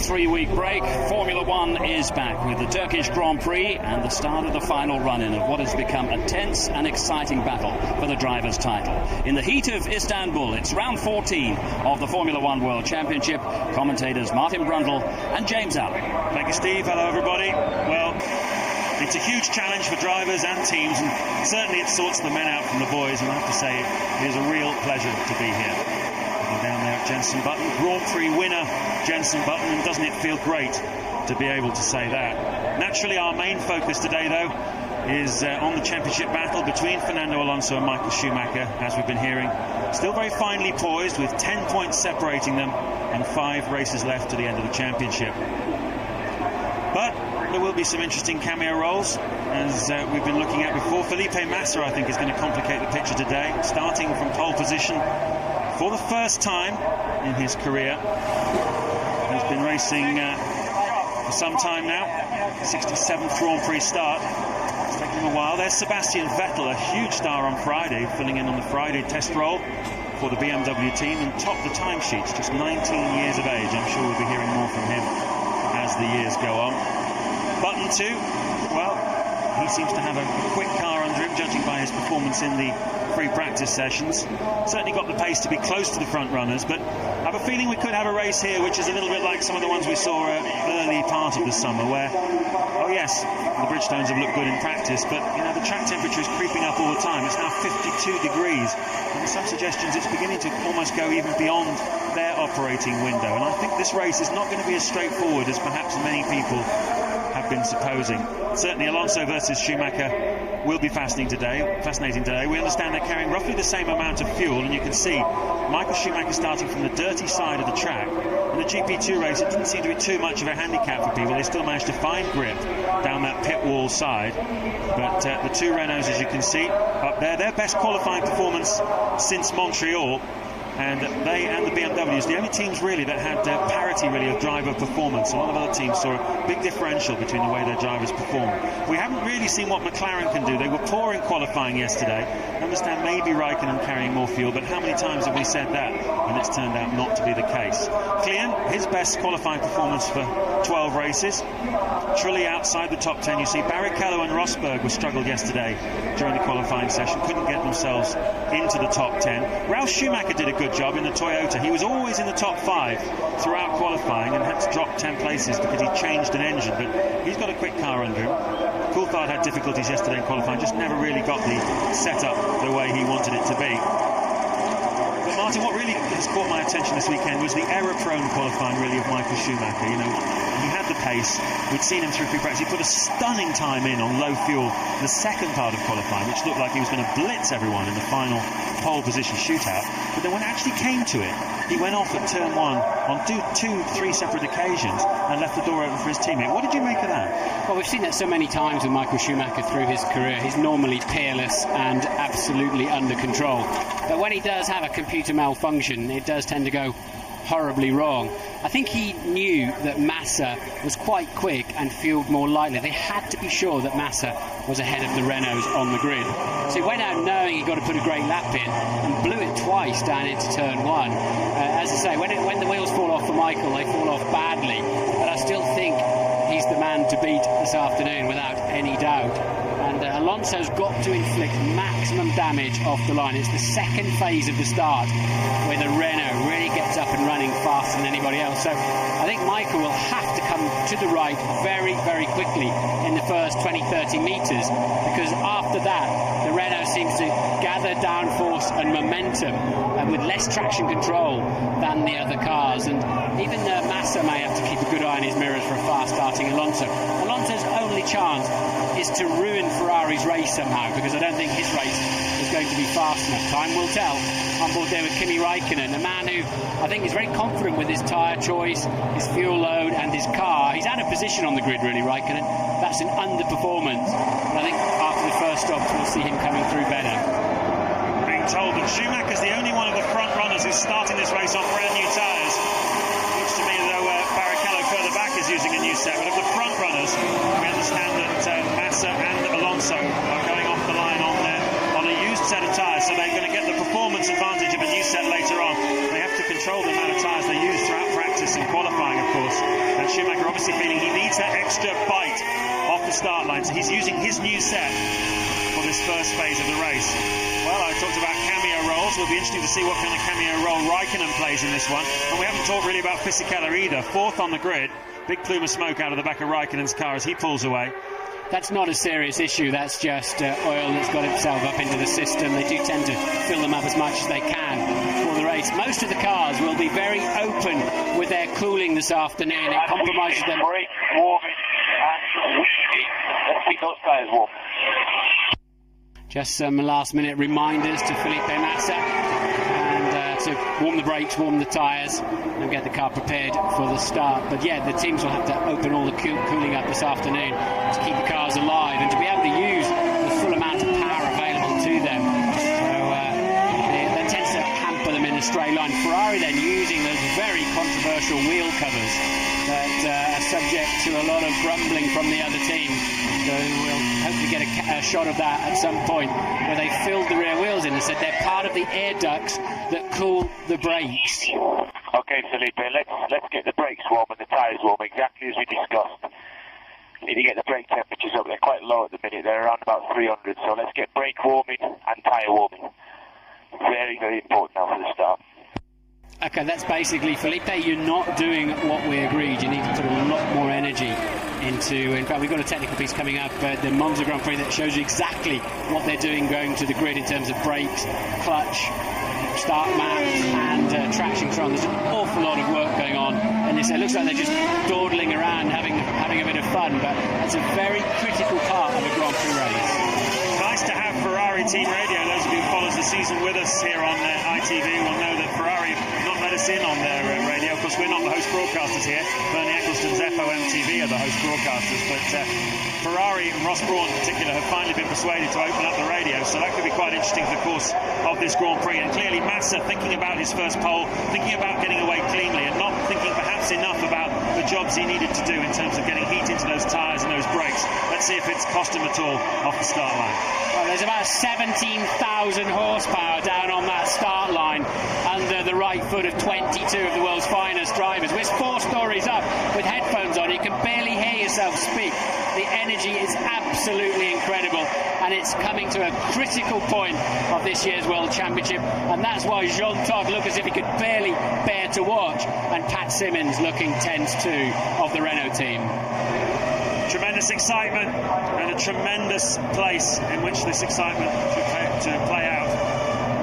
3-week break, Formula One is back with the Turkish Grand Prix and the start of the final run-in of what has become a tense and exciting battle for the driver's title. In the heat of Istanbul, it's round 14 of the Formula One World Championship. Commentators Martin Brundle and James Allen. Thank you, Steve. Hello, everybody. Well, it's a huge challenge for drivers and teams, and certainly it sorts the men out from the boys, and I have to say it is a real pleasure to be here. Down there at Jenson Button, Grand Prix winner Jenson Button, and doesn't it feel great to be able to say that? Naturally, our main focus today, though, is on the championship battle between Fernando Alonso and Michael Schumacher, as we've been hearing. Still very finely poised, with 10 points separating them and 5 races left to the end of the championship. But there will be some interesting cameo roles, as we've been looking at before. Felipe Massa, I think, is going to complicate the picture today, starting from pole position. For the first time in his career, he's been racing for some time now. 67th Grand Prix start. It's taken him a while. There's Sebastian Vettel, a huge star on Friday, filling in on the Friday test roll for the BMW team and topped the timesheets, just 19 years of age. I'm sure we'll be hearing more from him as the years go on. Button 2, well, he seems to have a quick car under him, judging by his performance in the free practice sessions. Certainly got the pace to be close to the front runners, but I have a feeling we could have a race here which is a little bit like some of the ones we saw early part of the summer, where, oh yes, the Bridgestones have looked good in practice, but you know, the track temperature is creeping up all the time. It's now 52 degrees, and some suggestions it's beginning to almost go even beyond their operating window, and I think this race is not going to be as straightforward as perhaps many people have been supposing. Certainly Alonso versus Schumacher will be fascinating today. We understand they're carrying roughly the same amount of fuel, and you can see Michael Schumacher starting from the dirty side of the track. In the GP2 race, it didn't seem to be too much of a handicap for people. They still managed to find grip down that pit wall side. But the two Renaults, as you can see up there, their best qualifying performance since Montreal. And they and the BMWs, the only teams really that had parity really of driver performance. A lot of other teams saw a big differential between the way their drivers performed. We haven't really seen what McLaren can do. They were poor in qualifying yesterday. I understand maybe Raikkonen carrying more fuel, but how many times have we said that? And it's turned out not to be the case. Klien, his best qualifying performance for 12 races. Trulli outside the top 10. You see Barrichello and Rosberg were struggled yesterday during the qualifying session. Couldn't get themselves into the top 10. Ralf Schumacher did a good job in the Toyota. He was always in the top 5 throughout qualifying and had to drop 10 places because he changed an engine, but he's got a quick car under him. Coulthard had difficulties yesterday in qualifying, just never really got the setup the way he wanted it to be. But Martin, what really has caught my attention this weekend was the error-prone qualifying really of Michael Schumacher. You know, he had the pace. We'd seen him through free practice. He put a stunning time in on low fuel in the second part of qualifying, which looked like he was going to blitz everyone in the final pole position shootout. But then when it actually came to it, he went off at turn 1 on 3 separate occasions and left the door open for his teammate. What did you make of that? Well, we've seen that so many times with Michael Schumacher through his career. He's normally peerless and absolutely under control. But when he does have a computer malfunction, it does tend to go horribly wrong. I think he knew that Massa was quite quick and fueled more lightly. They had to be sure that Massa was ahead of the Renaults on the grid. So he went out knowing he got to put a great lap in and blew it twice down into turn 1. As I say, when the wheels fall off for Michael, they fall off badly. But I still think he's the man to beat this afternoon without any doubt. And Alonso's got to inflict maximum damage off the line. It's the second phase of the start where the Renault really gets up and running faster than anybody else. So I think Michael will have to come to the right very, very quickly in the first 20-30 metres, because after that the Renault seems to gather downforce and momentum with less traction control than the other cars. And even Massa may have to keep a good eye on his mirrors for a fast starting Alonso. Alonso's only chance is to ruin Ferrari's race somehow, because I don't think his race is going to be fast enough. Time will tell. On board there with Kimi Raikkonen, a man who I think is very confident with his tyre choice, his fuel load and his car. He's out of position on the grid really, Raikkonen. That's an underperformance. But I think after the first stop we'll see him coming through better. Being told that Schumacher's the only one of the front runners who's starting this race on brand new tyres. Looks to me as though Barrichello further back is using a new set. But of the front runners, we understand that Massa and Alonso are going off the line on a used set of tyres, so they're going to get the performance advantage of a new set later on. They have to control the amount of tyres they use throughout practice and qualifying, of course. And Michael Schumacher obviously feeling he needs that extra bite off the start line, so he's using his new set for this first phase of the race. Well, I talked about cameo roles. It'll be interesting to see what kind of cameo role Raikkonen plays in this one. And we haven't talked really about Fisichella either. Fourth on the grid. Big plume of smoke out of the back of Raikkonen's car as he pulls away. That's not a serious issue. That's just oil that's got itself up into the system. They do tend to fill them up as much as they can for the race. Most of the cars will be very open with their cooling this afternoon. It compromises them. Let's keep those tyres warm. Just some last-minute reminders to Felipe Massa and to warm the brakes, warm the tyres and get the car prepared for the start. But yeah, the teams will have to open all the cooling up this afternoon to keep the cars alive and to be able to use the full amount of power available to them. So that tends to hamper them in a straight line. Ferrari then using those very controversial wheel covers that are subject to a lot of grumbling from the other team. So we'll hopefully get a shot of that at some point where they filled the rear wheels in and said they're part of the air ducts that cool the brakes. Okay, Felipe, let's get the brakes warm and the tyres warm, exactly as we discussed. Need to get the brake temperatures up. They're quite low at the minute. They're around about 300. So let's get brake warming and tyre warming. Very, very important now for the start. Okay, that's basically, Felipe, you're not doing what we agreed. You need to put a lot more energy into, in fact, we've got a technical piece coming up, the Monza Grand Prix that shows you exactly what they're doing going to the grid in terms of brakes, clutch, start map and traction control. There's an awful lot of work going on, and it looks like they're just dawdling around having a bit of fun, but it's a very critical part of a Grand Prix race. Nice to have Ferrari team radio. Those of you who follow the season with us here on ITV will know that Ferrari have not let us in on their radio. Of course, we're not the host broadcasters here. Bernie Ecclestone's FOM TV are the host broadcasters, but Ferrari and Ross Brawn in particular have finally been persuaded to open up the radio, so that could be quite interesting for the course of this Grand Prix. And clearly Massa thinking about his first pole, thinking about getting away cleanly and not thinking perhaps enough about the jobs he needed to do in terms of getting heat into those tyres and those brakes. Let's see if it's cost him at all off the start line. Well, there's about 17,000 horsepower down on that start line under the right foot of 22 of the world's finest drivers. We're 4 stories up with headphones on. You can barely hear yourself speak. The energy is absolutely incredible, and it's coming to a critical point of this year's World Championship, and that's why Jean Todt looked as if he could barely bear to watch, and Pat Symonds looking tense too of the Renault team. Tremendous excitement and a tremendous place in which this excitement to play out.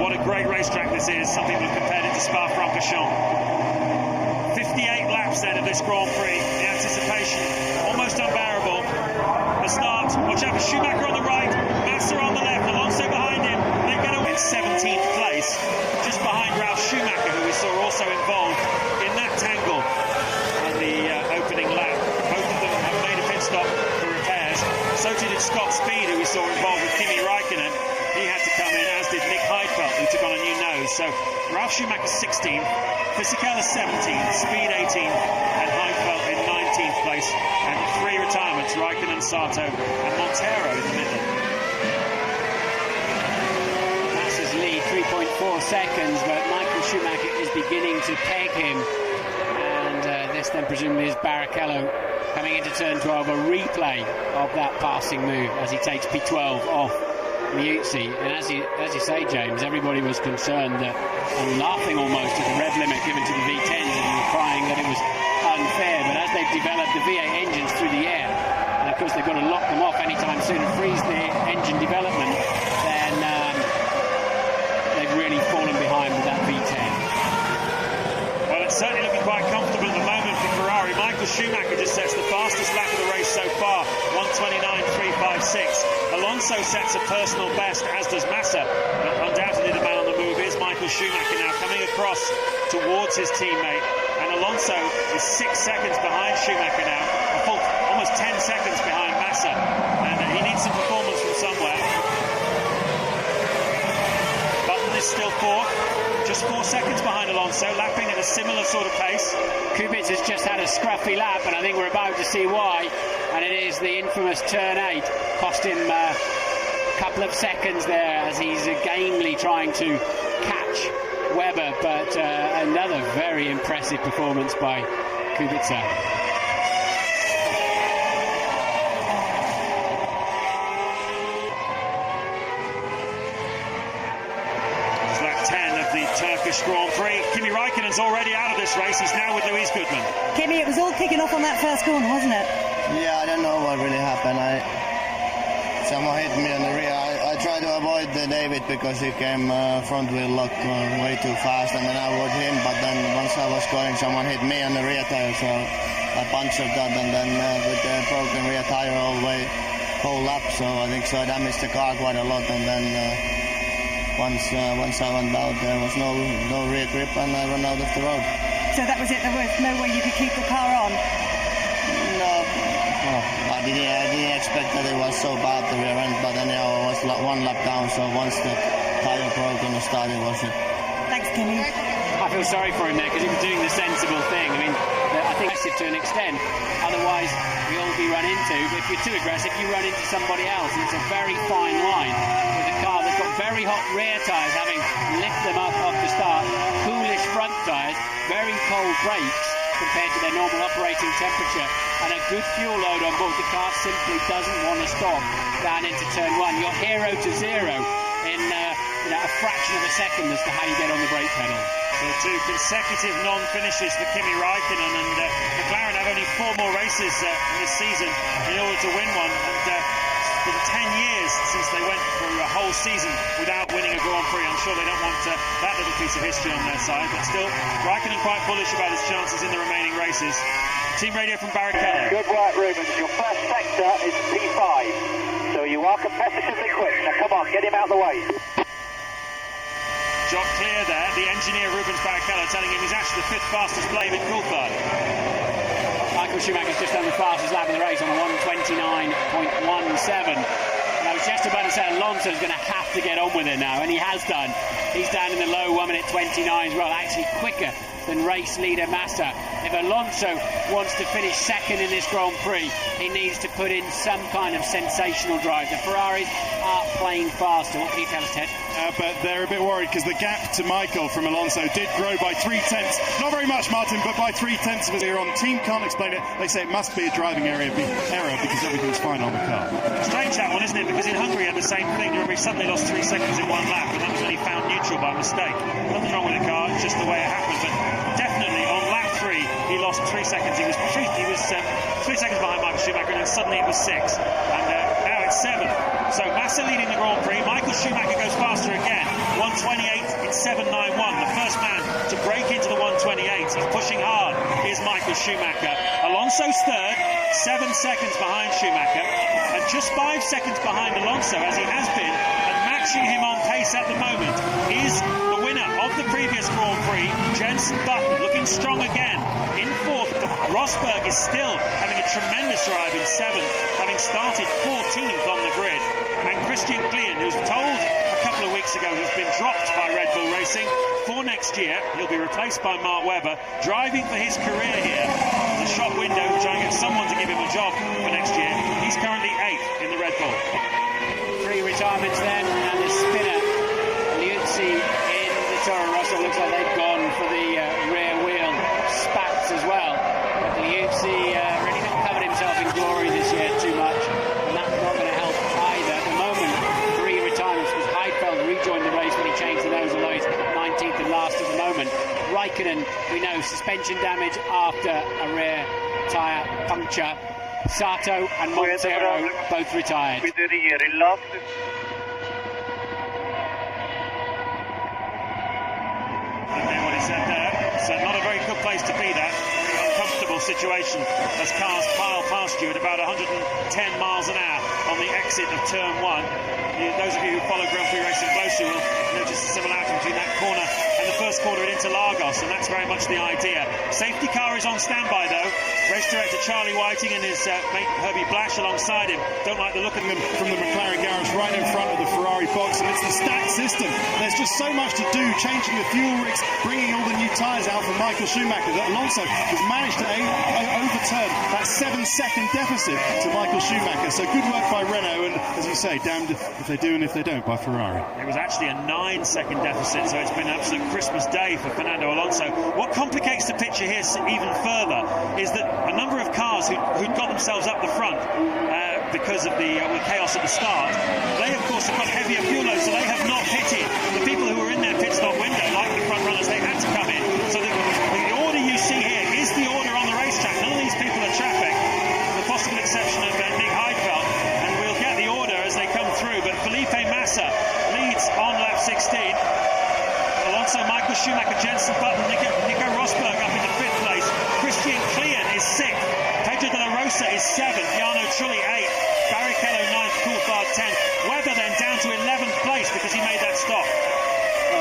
What a great racetrack this is. Some people have compared it to Spa-Francorchamps. 58 laps then of this Grand Prix. The anticipation almost unbearable. The start, watch out for Schumacher on the right, Massa on the left, Alonso behind him. They get away in 17th place, just behind Ralf Schumacher, who we saw also involved in that tangle on the opening lap. Both of them have made a pit stop for repairs. So too did Scott Speed, who we saw involved with Kimi Raikkonen. He had to come in, as did Nick Heidfeld, who took on a new nose. So Ralf Schumacher 16th, Fisichella 17th, Speed 18th, and Heidfeld in 19th place. And 3 retirements, Raikkonen, Sato, and Montero in the middle. Massa's lead 3.4 seconds, but Michael Schumacher is beginning to peg him. And this then presumably is Barrichello coming into turn 12, a replay of that passing move as he takes P12 off Liuzzi. And as you say, James, everybody was concerned that, and laughing almost at the rev limit given to the V10s and crying that it was unfair. But as they've developed the V8 engines through the air, and of course they've got to lock them off anytime soon and freeze the engine development, then they've really fallen behind with that V10. Well, it's certainly looking quite comfortable at the moment for Ferrari. Michael Schumacher just sets the fastest lap of the race so far, 1:29.356. Alonso sets a personal best, as does Massa, but undoubtedly the man on the move is Michael Schumacher now coming across towards his teammate, and Alonso is 6 seconds behind Schumacher now, a full almost 10 seconds behind Massa, and he needs some performance from somewhere. Button is still 4th, just 4 seconds behind Alonso, lapping at a similar sort of pace. Kubica has just had a scruffy lap, and I think we're about to see why, and it is the infamous turn 8, cost him a couple of seconds there as he's gamely trying to catch Webber, but another very impressive performance by Kubica. is already out of this race. He's now with Louise Goodman. Kimi, it was all kicking off on that first corner, wasn't it? Yeah, I don't know what really happened. Someone hit me on the rear. I tried to avoid David because he came front wheel lock way too fast, and then I avoided him. But then once I was going, someone hit me on the rear tire, so I punctured that, and then with the broken rear tire all the way whole lap. So I think I damaged the car quite a lot. And then once I went out, there was no rear grip, and I ran out of the road. So that was it. There was no way you could keep the car on. No, I didn't expect that it was so bad the rear end, but anyhow I was one lap down, so once the tyre broke on the start, it was it. Thanks, Kimi. I feel sorry for him there because he was doing the sensible thing. I mean, I think aggressive to an extent. Otherwise, you'll be run into. But if you're too aggressive, you run into somebody else. And it's a very fine line with a car that's got very hot rear tyres, having lifted them up off the start, coolish front tyres, very cold brakes compared to their normal operating temperature, and a good fuel load on board. The car simply doesn't want to stop down into turn one. You're 0 to 0 in a fraction of a second as to how you get on the brake pedal. So 2 consecutive non-finishes for Kimi Räikkönen, and McLaren have only 4 more races this season in order to win one. And for the 10 years since they went for a whole season without winning a Grand Prix, I'm sure they don't want that little piece of history on their side. But still, Räikkönen quite bullish about his chances in the remaining races. Team radio from Barrichello. Good work, Rubens. Your first sector is P5, so you are competitively quick. Now come on, get him out of the way. Jock clear there, the engineer Rubens Barrichello telling him he's actually the 5th fastest blade in Coulthard. Michael Schumacher's just done the fastest lap of the race on 1:29.17. And I was just about to say Alonso's going to have to get on with it now, and he has done. He's down in the low 1:29 as well, actually quicker than race leader Massa. If Alonso wants to finish second in this Grand Prix, he needs to put in some kind of sensational drive. The Ferraris are playing faster. What can you tell us, Ted? But they're a bit worried because the gap to Michael from Alonso did grow by 3/10. Not very much, Martin, but by 3/10 of a year on. Team can't explain it. They say it must be a driving error because everything's fine on the car. Strange that one, isn't it? Because in Hungary he had the same thing. You remember he suddenly lost 3 seconds in one lap, and that was when he found neutral by mistake. Nothing wrong with the car, it's just the way it happened. But definitely on lap 3 he lost 3 seconds. He was 3 seconds behind Michael Schumacher, and then suddenly it was 6. And now it's 7. So Massa leading the Grand Prix. Michael Schumacher goes faster again. 1:28.791. The first man to break into the 1:28. He's pushing hard. Here's Michael Schumacher. Alonso's third, 7 seconds behind Schumacher, and just 5 seconds behind Alonso, as he has been, and matching him on pace at the moment is the winner of the previous Grand Prix, Jenson Button, looking strong again in 4th. Rosberg is still having a tremendous drive in 7th, having started 14th on the grid. And Christian Klien, who's told a couple of weeks ago he's been dropped by Red Bull Racing for next year, he'll be replaced by Mark Webber, driving for his career here. The shop window, trying to get someone to give him a job for next year. He's currently 8th in the Red Bull. 3 retirements then, and the spinner Liuzzi in the Toro Rosso. Looks like they've gone for the rear wheel spats as well. But Liuzzi really not covered himself in glory this year too much, and that's not going to help either. At the moment, 3 retirements, because Heidfeld rejoined the race when he changed the nose alloys, 19th and last at the moment. Räikkönen, we know, suspension damage after a rear tyre puncture. Sato and Montero both retired. What he said there. So not a very good place to be, that. Very uncomfortable situation as cars pile past you at about 110 miles an hour on the exit of turn 1. Those of you who follow Grand Prix racing closely will notice the similarity between that corner and the first corner at Interlagos, and that's very much the idea. Safety car is on standby though. Race director Charlie Whiting and his mate Herbie Blash alongside him. Don't like the look of them from the McLaren garage right in front of the Ferrari box, and it's the stacked system. There's just so much to do, changing the fuel rigs, bringing all the new tyres out for Michael Schumacher, that Alonso has managed to overturn that 7-second deficit to Michael Schumacher. So good work by Renault, and as you say, damned if they do and if they don't by Ferrari. It was actually a 9-second deficit, so it's been an absolute Christmas day for Fernando Alonso. What complicates the picture here even further is that a number of cars who'd got themselves up the front because of the chaos at the start, they of course have got heavier fuel loads, so they have not pitted. The people who were in their pit stop window, like the front runners, they had to come in. So the Alonso, Michael Schumacher, Jenson Button, Nico Rosberg up into 5th place. Christian Klein is 6th. Pedro de la Rosa is 7th. Jarno Trulli 8th. Barrichello 9th. Coulthard 10th. Webber then down to 11th place because he made that stop.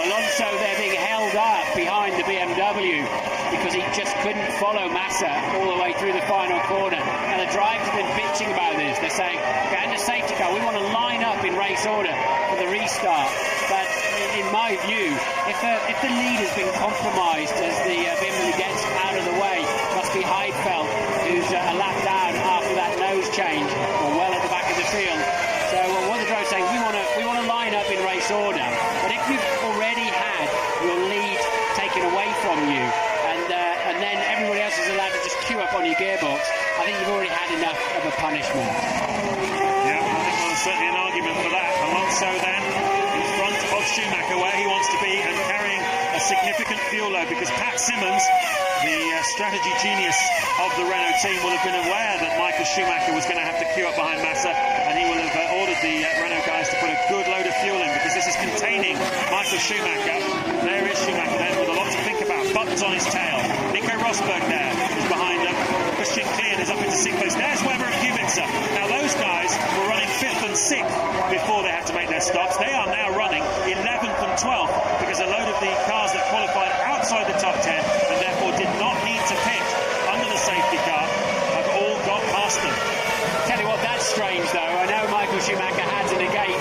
Alonso there being held up behind the BMW because he just couldn't follow Massa all the way through the final corner. And the drivers have been bitching about this. They're saying, okay, under safety car, we want to line up in race order for the restart. But in my view, if the lead has been compromised as the BMW gets out of the way, must be Heidfeld, who's a lap down after that nose change, or well at the back of the field. So what the driver's saying, we want to line up in race order. But if you've already had your lead taken away from you, and then everybody else is allowed to just queue up on your gearbox, I think you've already had enough of a punishment. Yeah, I think there's certainly an argument for that. Alonso then in front of Schumacher where he wants to be and carrying a significant fuel load, because Pat Simmons, the strategy genius of the Renault team, will have been aware that Michael Schumacher was going to have to queue up behind Massa, and he will have ordered the Renault guys to put a good load of fuel in, because this is containing Michael Schumacher. There is Schumacher then with a lot to think about. Buttons on his tail. Nico Rosberg there is behind them. Christian Klein is up into 6th place. There's Webber and Kubica. Now those guys were running 5th and 6th before they had to make their stops. They are now running 11th and 12th because a load of the cars that qualified outside the top 10 and therefore did not need to pit under the safety car have all got past them. Tell you what, that's strange though. I know Michael Schumacher had to navigate,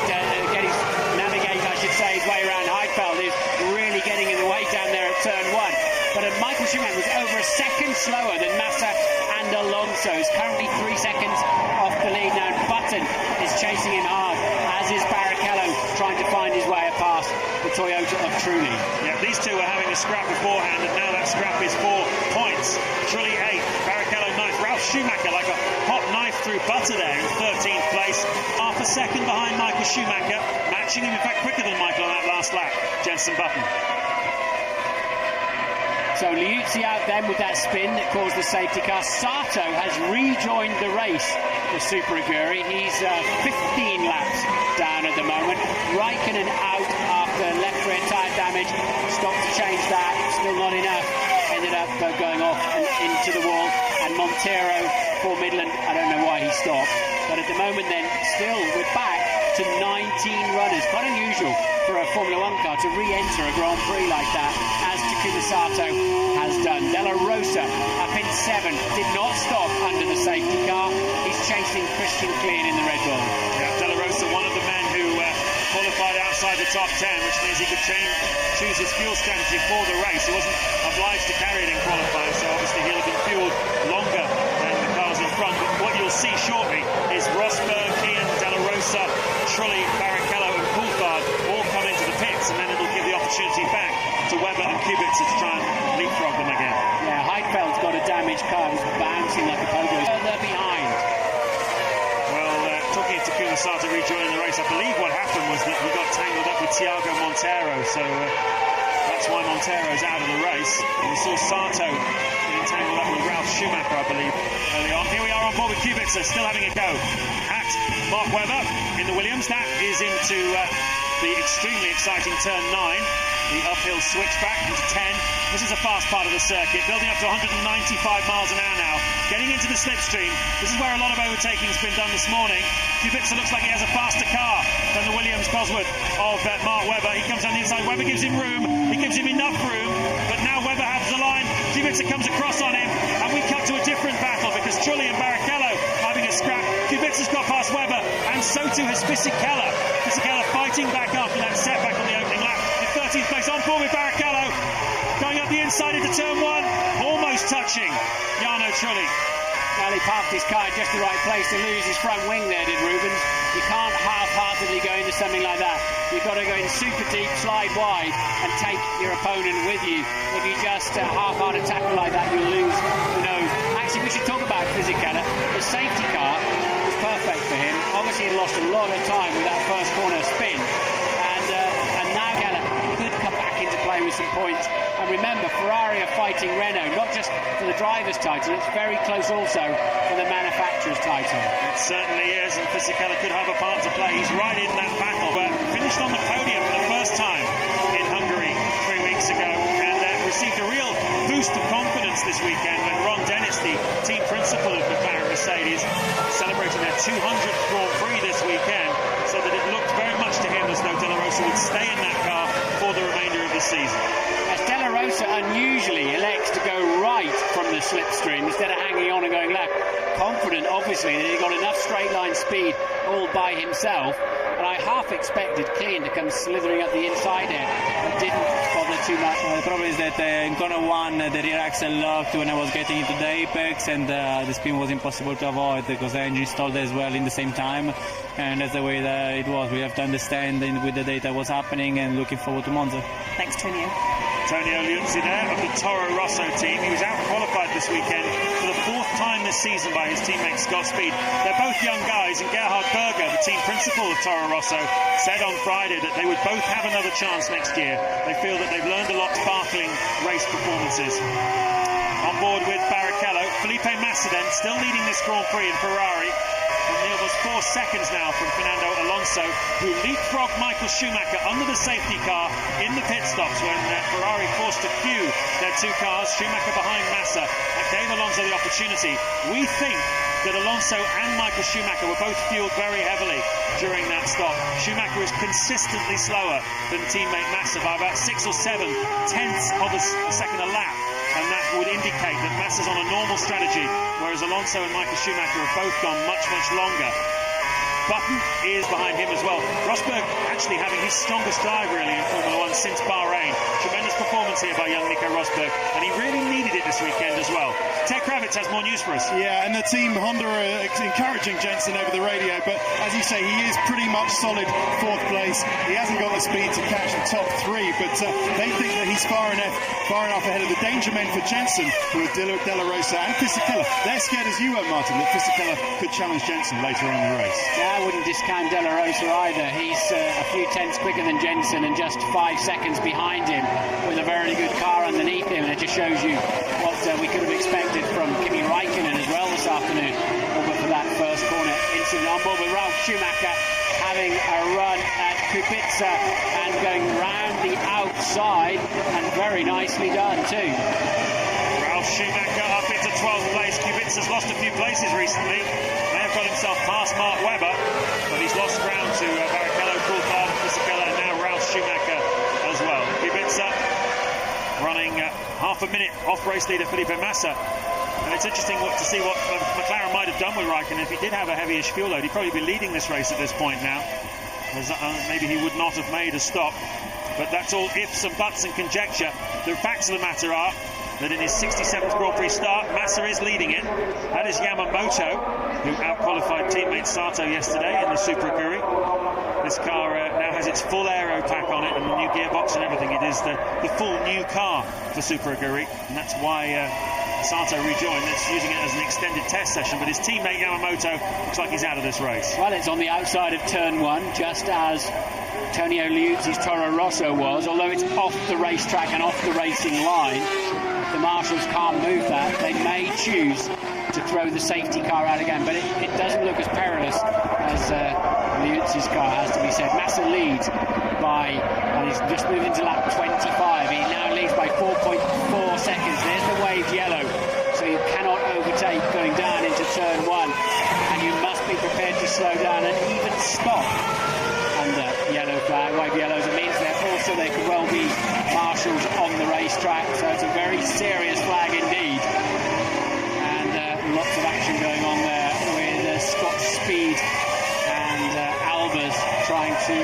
I should say, his way around Heidfeld, who's really getting in the way down there at turn 1. But Michael Schumacher was over a second slower than Massa and Alonso. He's currently 3 seconds off the lead now. Button is chasing him hard, as is Barrichello trying to find his way past the Toyota of Trulli. Yeah, these two were having a scrap beforehand, and now that scrap is 4 points. Trulli 8th, Barrichello 9th. Ralf Schumacher like a hot knife through butter there in 13th place, half a second behind Michael Schumacher, matching him in fact quicker than Michael on that last lap. Jenson Button. So Liuzzi out then with that spin that caused the safety car. Sato has rejoined the race for Super Aguri. He's 15 laps down at the moment. Raikkonen out after left rear tyre damage. Stopped to change that. Still not enough. Ended up going off and into the wall. And Montero for Midland. I don't know why he stopped. But at the moment then, still we're back to 19 runners. Quite unusual for a Formula 1 car to re-enter a Grand Prix like that, as Takuma Sato has done. De La Rosa up in 7th, did not stop under the safety car. He's chasing Christian Klein in the Red Bull. Yeah, De La Rosa, one of the men who qualified outside the top 10, which means he could choose his fuel strategy for the race. He wasn't obliged to carry it in qualifying, so obviously he'll have been fueled longer than the cars in front. But what you'll see shortly is Rosberg, Klein, De La Rosa, Trulli, Barrichello and Coulthard all come into the pits, and then it'll give the opportunity back to Webber and Kubica to try and leapfrog them again. Yeah, Heidfeld's got a damaged car. He's bouncing like a pogo. They're behind. Well, talking to Takuma Sato rejoining the race, I believe what happened was that he got tangled up with Thiago Montero, so that's why Montero's out of the race. And we saw Sato getting tangled up with Ralf Schumacher, I believe, early on. Here we are on board with Kubica, still having a go at Mark Webber in the Williams. That is into the extremely exciting turn 9, the uphill switchback into 10. This is a fast part of the circuit, building up to 195 miles an hour now, getting into the slipstream. This is where a lot of overtaking's been done this morning. Kubica looks like he has a faster car than the Williams Cosworth of Mark Webber. He comes down the inside, Webber gives him room, he gives him enough room, but now Webber has the line. Kubica comes across on him, and we cut to a different battle because Trulli and Barrichello having a scrap. Kubica's got past Webber, and so too has Fisichella. Fisichella fighting back after that setback on the opening lap. In 13th place, on board with Barrichello, going up the inside into turn 1, almost touching Jarno Trulli. Well, he parked his car in just the right place to lose his front wing there, did Rubens. You can't half-heartedly go into something like that. You've got to go in super deep, slide wide, and take your opponent with you. If you just half-heart a tackle like that, you'll lose. Who knows? Actually, we should talk about Fisichella. The safety car was perfect for him. Obviously, he lost a lot of time with that first corner spin. And now Keller could come back into play with some points. And remember, Ferrari are fighting Renault, not just for the driver's title, it's very close also for the manufacturer's title. It certainly is, and Fisichella could have a part to play. He's right in that battle, but finished on the podium for the first time in Hungary 3 weeks received a real boost of confidence this weekend when Ron Dennis, the team principal of McLaren Mercedes, celebrating their 200th Grand Prix this weekend, said that it looked very much to him as though De La Rosa would stay in that car for the remainder of the season. As De La Rosa unusually elects to go right from the slipstream instead of hanging on and going left, confident obviously that he got enough straight line speed all by himself, and I half expected Keane to come slithering up the inside there, but didn't bother too much. The problem is that in corner 1 the rear axle locked when I was getting into the apex, and the spin was impossible to avoid because the engine stalled as well in the same time, and that's the way that it was. We have to understand with the data what's happening, and looking forward to Monza. Thanks, Tonio. Antonio Liuzzi there of the Toro Rosso team. He was out-qualified this weekend for the 4th time this season by his teammate Scott Speed. They're both young guys, and Gerhard Berger, the team principal of Toro Rosso, said on Friday that they would both have another chance next year. They feel that they've learned a lot sparkling race performances. On board with Barrichello, Felipe Massa then, still leading this Grand Prix in Ferrari. And almost 4 seconds now from Fernando Alonso, who leapfrogged Michael Schumacher under the safety car in the pit stops when Ferrari forced to queue their 2 cars, Schumacher behind Massa. That gave Alonso the opportunity. We think that Alonso and Michael Schumacher were both fueled very heavily during that stop. Schumacher was consistently slower than teammate Massa by about 6 or 7 tenths of a second a lap, and that would indicate that Massa's on a normal strategy, whereas Alonso and Michael Schumacher have both gone much longer. Button is behind him as well. Rosberg actually having his strongest drive really in Formula 1 since Bahrain. Tremendous performance here by young Nico Rosberg, and he really needed it this weekend as well. Ted Kravitz has more news for us. Yeah, and the team Honda are encouraging Jensen over the radio, but as you say, he is pretty much solid 4th place. He hasn't got the speed to catch the top 3, but they think that he's far enough ahead of the danger men for Jensen, who are De La Rosa and Fisichella. They're scared as you were, Martin, that Fisichella could challenge Jensen later on in the race. Yeah, I wouldn't discount De La Rosa either. He's a few tenths quicker than Jensen and just 5 seconds behind him with a very good car underneath him, and it just shows you what we could have expected from Kimi Raikkonen as well this afternoon, all but for that first corner incident. On board with Ralf Schumacher having a run at Kubica and going round the outside, and very nicely done too. Ralf Schumacher up into 12th place. Kubica's lost a few places recently. May have got himself past Mark Webber, but he's lost ground to Barrichello, Coulthard, Fisichella, and now Ralf Schumacher as well. Kubica running half a minute off race leader Felipe Massa. And it's interesting to see what McLaren might have done with Raikkonen. If he did have a heavyish fuel load, he'd probably be leading this race at this point now. Maybe he would not have made a stop. But that's all ifs and buts and conjecture. The facts of the matter are that in his 67th Grand Prix start, Massa is leading it. That is Yamamoto, who out-qualified teammate Sato yesterday in the Super Aguri. This car now has its full aero pack on it and the new gearbox and everything. It is the full new car for Super Aguri, and that's why Sato rejoined. It's using it as an extended test session, but his teammate Yamamoto looks like he's out of this race. Well, it's on the outside of turn 1, just as Antonio Liuzzi's Toro Rosso was, although it's off the racetrack and off the racing line. The marshals can't move that. They may choose to throw the safety car out again, but it doesn't look as perilous as Liuzzi's car, has to be said. Massa leads by, and he's just moved into lap 25. He now leads by 4.4 seconds. There's the waved yellow, so you cannot overtake going down into turn 1, and you must be prepared to slow down and even stop under yellow flag. Wave yellows, it means that also there could well be marshals on the racetrack, so it's a very serious flag indeed. And lots of action going on there with Scott Speed and Albers trying to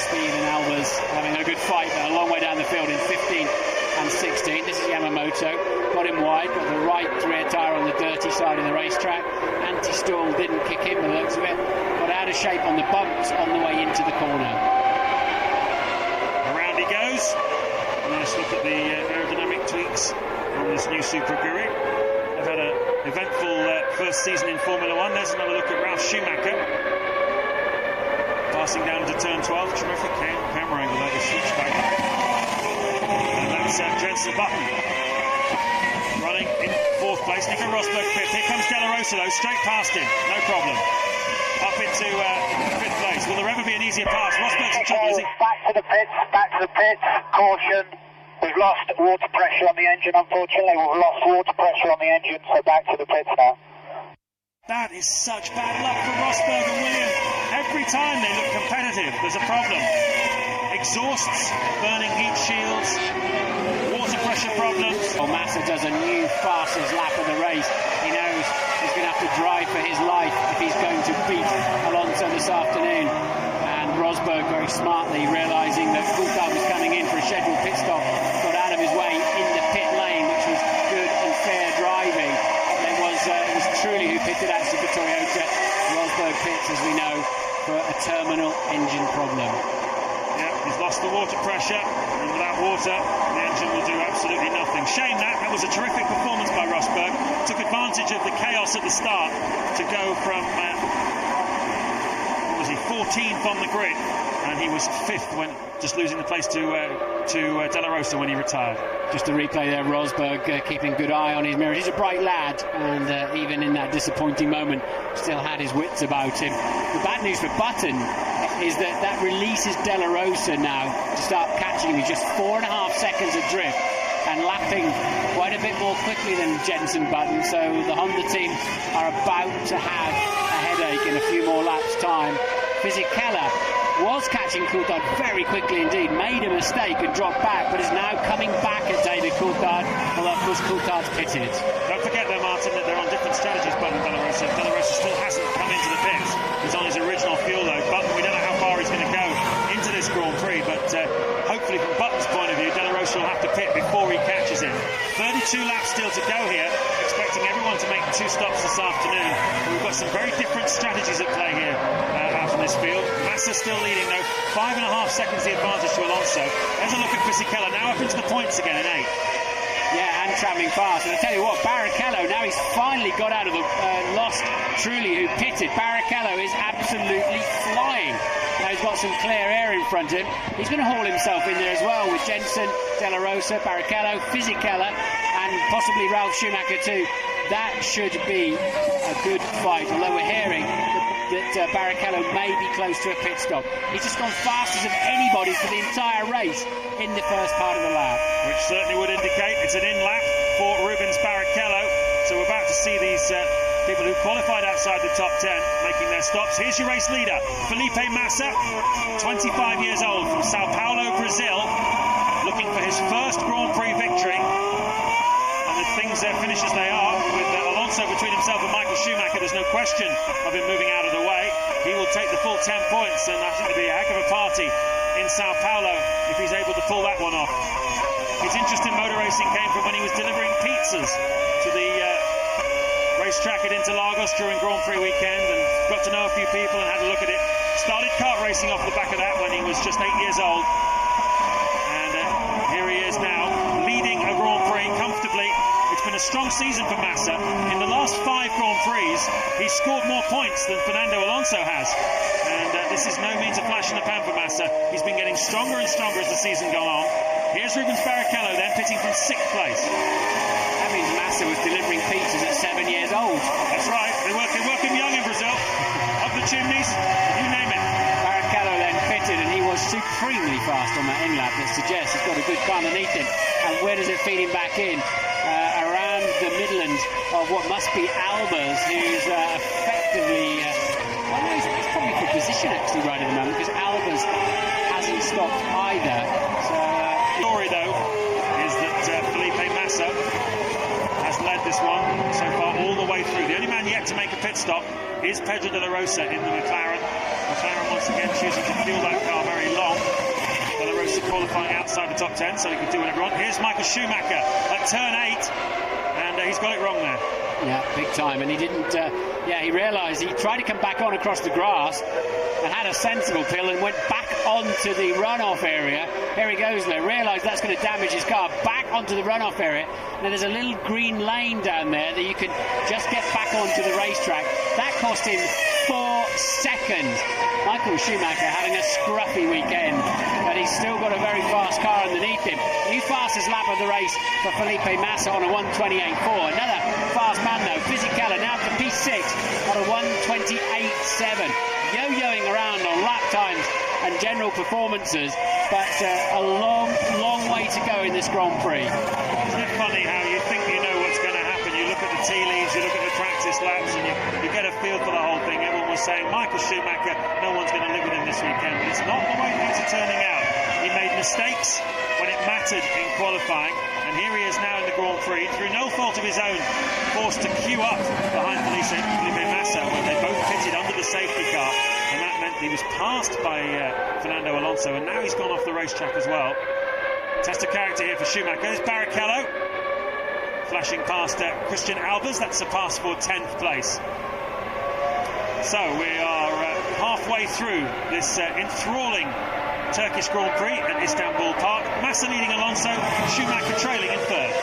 Speed and Albers having a good fight a long way down the field in 15 and 16. This is Yamamoto, got him wide, got the right rear tyre on the dirty side of the racetrack. Anti-stall didn't kick in the looks of it, got out of shape on the bumps on the way into the corner. Around he goes. Nice look at the aerodynamic tweaks on this new Super Aguri. They've had an eventful first season in Formula 1. There's another look at Ralf Schumacher. Passing down to turn 12. Terrific camera angle there, the switchback. And that's Jensen Button running in 4th place. Nico Rosberg 5th. Here comes De La Rosa though, straight past him, no problem. Up into 5th place. Will there ever be an easier pass? Rosberg's in trouble, is he? Back to the pits, caution. We've lost water pressure on the engine, unfortunately. We've lost water pressure on the engine, so back to the pits now. That is such bad luck for Rosberg and Williams. Every time they look competitive, there's a problem. Exhausts, burning heat shields, water pressure problems. Well, Massa does a new fastest lap of the race. He knows he's going to have to drive for his life if he's going to beat Alonso this afternoon. And Rosberg, very smartly realising that Coulthard was coming in for a scheduled pit stop, got out of his way in the pit lane, which was good and fair driving. It was truly who pitted actually for Toyota. Rosberg pits, as we know, for a terminal engine problem. Yeah, he's lost the water pressure, and without water, the engine will do absolutely nothing. Shame that was a terrific performance by Rosberg. Took advantage of the chaos at the start to go from 14th on the grid, and he was 5th when just losing the place to De La Rosa when he retired. Just a replay there, Rosberg keeping good eye on his mirror. He's a bright lad, and even in that disappointing moment, still had his wits about him. The bad news for Button is that releases De La Rosa now to start catching him. He's just 4.5 seconds adrift and lapping quite a bit more quickly than Jenson Button, so the Honda team are about to have a headache in a few more laps' time. Fisichella was catching Coulthard very quickly indeed, made a mistake and dropped back, but is now coming back at David Coulthard, although of course Coulthard's pitted. Don't forget though, Martin, that they're on different strategies, Button and De La Rosa. De La Rosa still hasn't come into the pits. He's on his original fuel load. Button, we don't know how far he's going to go into this Grand Prix, but hopefully from Button's point of view, De La Rosa will have to pit before he catches him. 32 laps still to go here, expecting everyone to make 2 stops this afternoon. We've got some very different strategies at play here out in this field. Massa still leading though, 5.5 seconds the advantage to Alonso. There's a look at Fisichella, now up into the points again in 8th. Yeah, and travelling fast. And I tell you what, Barrichello, now he's finally got out of the lost Trulli, who pitted. Barrichello is absolutely flying. Now he's got some clear air in front of him. He's going to haul himself in there as well with Jenson, De La Rosa, Barrichello, Fisichella, and possibly Ralf Schumacher too. That should be a good fight, although we're hearing that Barrichello may be close to a pit stop. He's just gone fastest of anybody for the entire race in the first part of the lap. Which certainly would indicate it's an in-lap for Rubens Barrichello. So we're about to see these people who qualified outside the top 10 making their stops. Here's your race leader, Felipe Massa, 25 years old, from Sao Paulo, Brazil, looking for his first Grand Prix victory. And if things finish as they are, with Alonso between himself and Michael Schumacher, there's no question of him moving out of the way. He will take the full 10 points, and I think it'll be a heck of a party in Sao Paulo if he's able to pull that one off. His interest in motor racing came from when he was delivering pizzas to the racetrack at Interlagos during Grand Prix weekend, and got to know a few people and had a look at it. Started kart racing off the back of that when he was just 8 years old, and here he is now, leading a Grand Prix comfortably. It's been a strong season for Massa. In the last 5 Grand Prix, he's scored more points than Fernando Alonso has, and this is no means a flash in the pan for Massa. He's been getting stronger and stronger as the season gone on. Here's Rubens Barrichello then, pitting from 6th place. That means Massa was delivering pizzas at 7 years old. That's right, they work him young in Brazil. Up the chimneys, you name it. Barrichello then pitted, and he was supremely fast on that in-lap. That suggests he's got a good car underneath him. And where does it feed him back in? Around the Midlands of what must be Albers, who's effectively... well, no, it's probably for position actually right at the moment, because Albers hasn't stopped either. So, the story though is that Felipe Massa has led this one so far all the way through. The only man yet to make a pit stop is Pedro de la Rosa in the McLaren. McLaren once again choosing to fuel that car very long. De la Rosa qualifying outside the top 10, so he can do whatever he wants. Here's Michael Schumacher at turn 8, and he's got it wrong there. Yeah, big time. And he didn't, he realised he tried to come back on across the grass and had a sensible pill and went back onto the runoff area. Here he goes now, realised that's going to damage his car, back onto the runoff area. Now there's a little green lane down there that you can just get back onto the racetrack. That cost him 4 seconds. Michael Schumacher having a scruffy weekend, but he's still got a very fast car underneath him. New fastest lap of the race for Felipe Massa on a 1:28.4. Another fast man though, Fisichella now to P6 on a 1:28.7. Yo-yoing around on lap times and general performances, but a long way way to go in this Grand Prix. Isn't it funny how you think you know what's going to happen? You look at the tea leaves, you look at the practice laps, and you get a feel for the whole thing. Everyone was saying, Michael Schumacher, no one's going to live with him this weekend. But it's not the way things are turning out. He made mistakes when it mattered in qualifying, and here he is now in the Grand Prix, through no fault of his own, forced to queue up behind Felipe Massa when they both pitted under the safety car, and that meant he was passed by Fernando Alonso, and now he's gone off the racetrack as well. Test of character here for Schumacher. There's Barrichello flashing past Christian Albers. That's a pass for 10th place. So we are halfway through this enthralling Turkish Grand Prix at Istanbul Park. Massa leading Alonso, Schumacher trailing in third.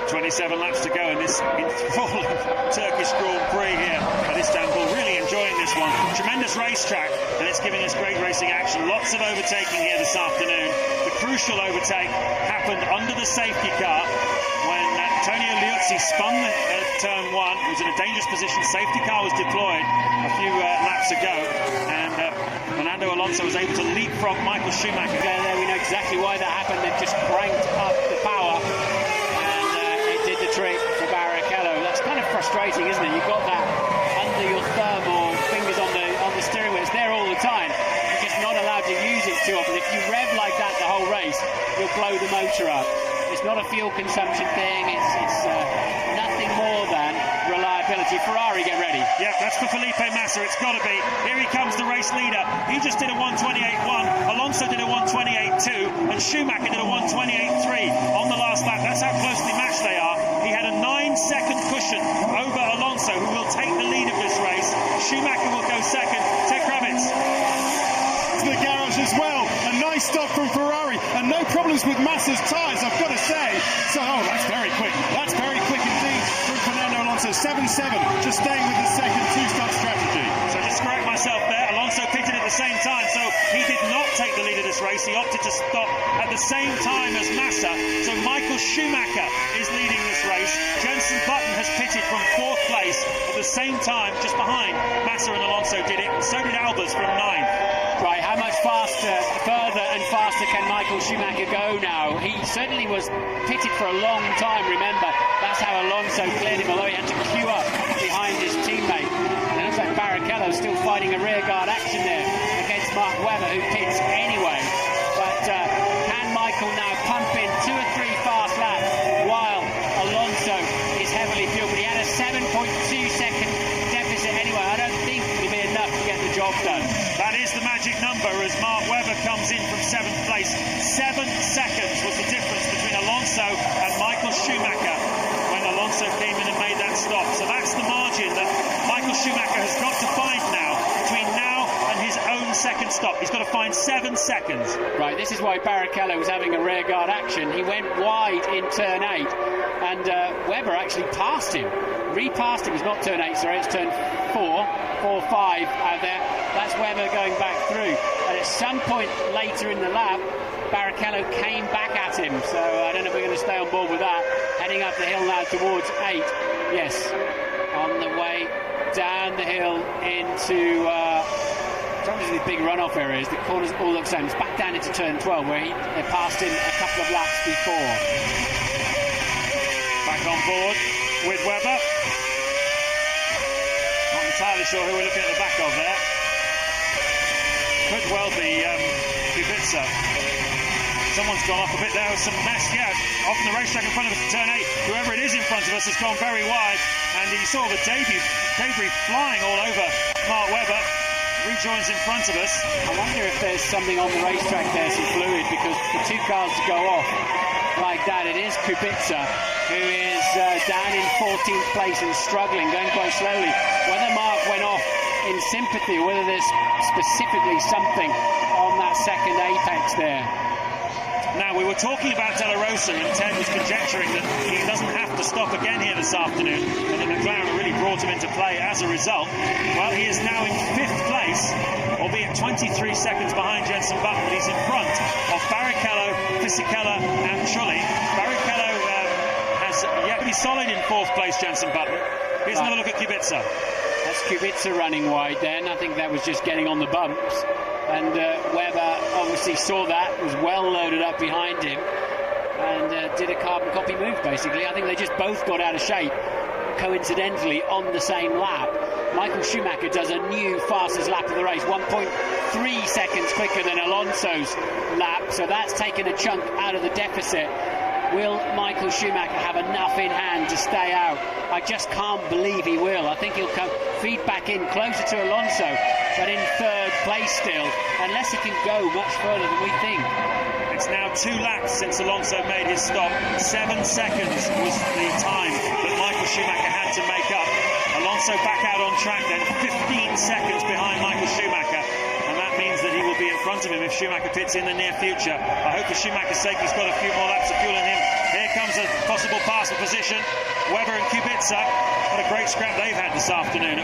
.27 laps to go in this enthralling Turkish Grand Prix here at Istanbul. Really enjoying this one. Tremendous racetrack, and it's giving us great racing action. Lots of overtaking here this afternoon. The crucial overtake happened under the safety car when Antonio Liuzzi spun at turn 1. He was in a dangerous position. Safety car was deployed a few laps ago, and Fernando Alonso was able to leapfrog Michael Schumacher. There we know exactly why that happened. They've just cranked up the power. The trick for Barrichello. That's kind of frustrating, isn't it? You've got that under your thumb or fingers on the steering wheel. It's there all the time. You're just not allowed to use it too often. If you rev like that the whole race, you'll blow the motor up. It's not a fuel consumption thing. It's nothing more than reliability. Ferrari, get ready. Yeah, that's for Felipe Massa. It's got to be. Here he comes, the race leader. He just did a 1:28.1. Alonso did a 1:28.2, and Schumacher did a 1:28.3 on the last lap. That's how closely matched they are. He had a 9-second cushion over Alonso, who will take the lead of this race. Schumacher will go second. Ted Kravitz. To the garage as well. A nice stop from Ferrari, and no problems with Massa's tyres, I've got to say. So, that's very quick. That's very quick indeed from Fernando Alonso. 7-7, just staying with the second two-stop strategy. So just correct myself there. Alonso pitted at the same time, so he did not take the lead of this race. He opted to stop at the same time as Massa. So Michael Schumacher is leading this race. Jenson Button has pitted from 4th place. the same time, just behind Massa and Alonso did it, and so did Albers from 9th. Right, how much further and faster can Michael Schumacher go now? He certainly was pitted for a long time, remember. That's how Alonso cleared him, although he had to queue up behind his teammate. And it looks like Barrichello still fighting a rearguard action there against Mark Webber, who pits anyway. But can Michael now pump in 2 or 3 fast laps while Alonso is heavily fueled? But he had a 7.2 second deficit anyway. I don't think it'll be enough to get the job done. That is the magic number as Mark Webber comes in from 7th place. 7 seconds was the difference between Alonso and Michael Schumacher when Alonso came in and made that stop. So that's the margin that Michael Schumacher has got to find now between now and his own second stop. He's got to find 7 seconds. Right, this is why Barrichello was having a rearguard action. He went wide in turn 8 and Webber actually passed him. Repassed him. It's not turn 8, sorry, it's turn 4, 5 out there. That's Webber going back through. And at some point later in the lap, Barrichello came back at him. So I don't know if we're going to stay on board with that. Heading up the hill now towards 8. Yes, on the way down the hill into obviously the big runoff areas. The corners all look the same. It's back down into turn 12 where they passed him a couple of laps before. Back on board with Webber. Not entirely sure who we're looking at the back of there. Could well be Kubica. Someone's gone off a bit there with some mess. Yeah, off in the racetrack in front of us at turn 8. Whoever it is in front of us has gone very wide. And you saw the debris flying all over Mark Webber. Rejoins in front of us. I wonder if there's something on the racetrack there, some fluid, because the 2 cars to go off like that, it is Kubica, who is down in 14th place and struggling, going quite slowly. Whether Mark went off in sympathy or whether there's specifically something on that second apex there. Now, we were talking about De La Rosa, and Ted was conjecturing that he doesn't have to stop again here this afternoon, and that McLaren really brought him into play as a result. Well, he is now in 5th place, albeit 23 seconds behind Jenson Button, but he's in front of Barrichello, Fisichella and Trulli. Barrichello has yet to be solid in 4th place, Jenson Button. Here's another look at Kubica. That's Kubica running wide then. I think that was just getting on the bumps. And Webber obviously saw that, was well loaded up behind him, and did a carbon copy move, basically. I think they just both got out of shape, coincidentally, on the same lap. Michael Schumacher does a new fastest lap of the race, 1.3 seconds quicker than Alonso's lap, so that's taken a chunk out of the deficit. Will Michael Schumacher have enough in hand to stay out? I just can't believe he will. I think he'll come feed back in closer to Alonso, but in 3rd place still, unless he can go much further than we think. It's now 2 laps since Alonso made his stop. 7 seconds was the time that Michael Schumacher had to make up. Alonso back out on track then, 15 seconds behind Michael Schumacher. And that means that he will be in front of him if Schumacher pits in the near future. I hope for Schumacher's sake he's got a few more laps of fuel in him. Here comes a possible pass for position. Webber and Kubica, what a great scrap they've had this afternoon.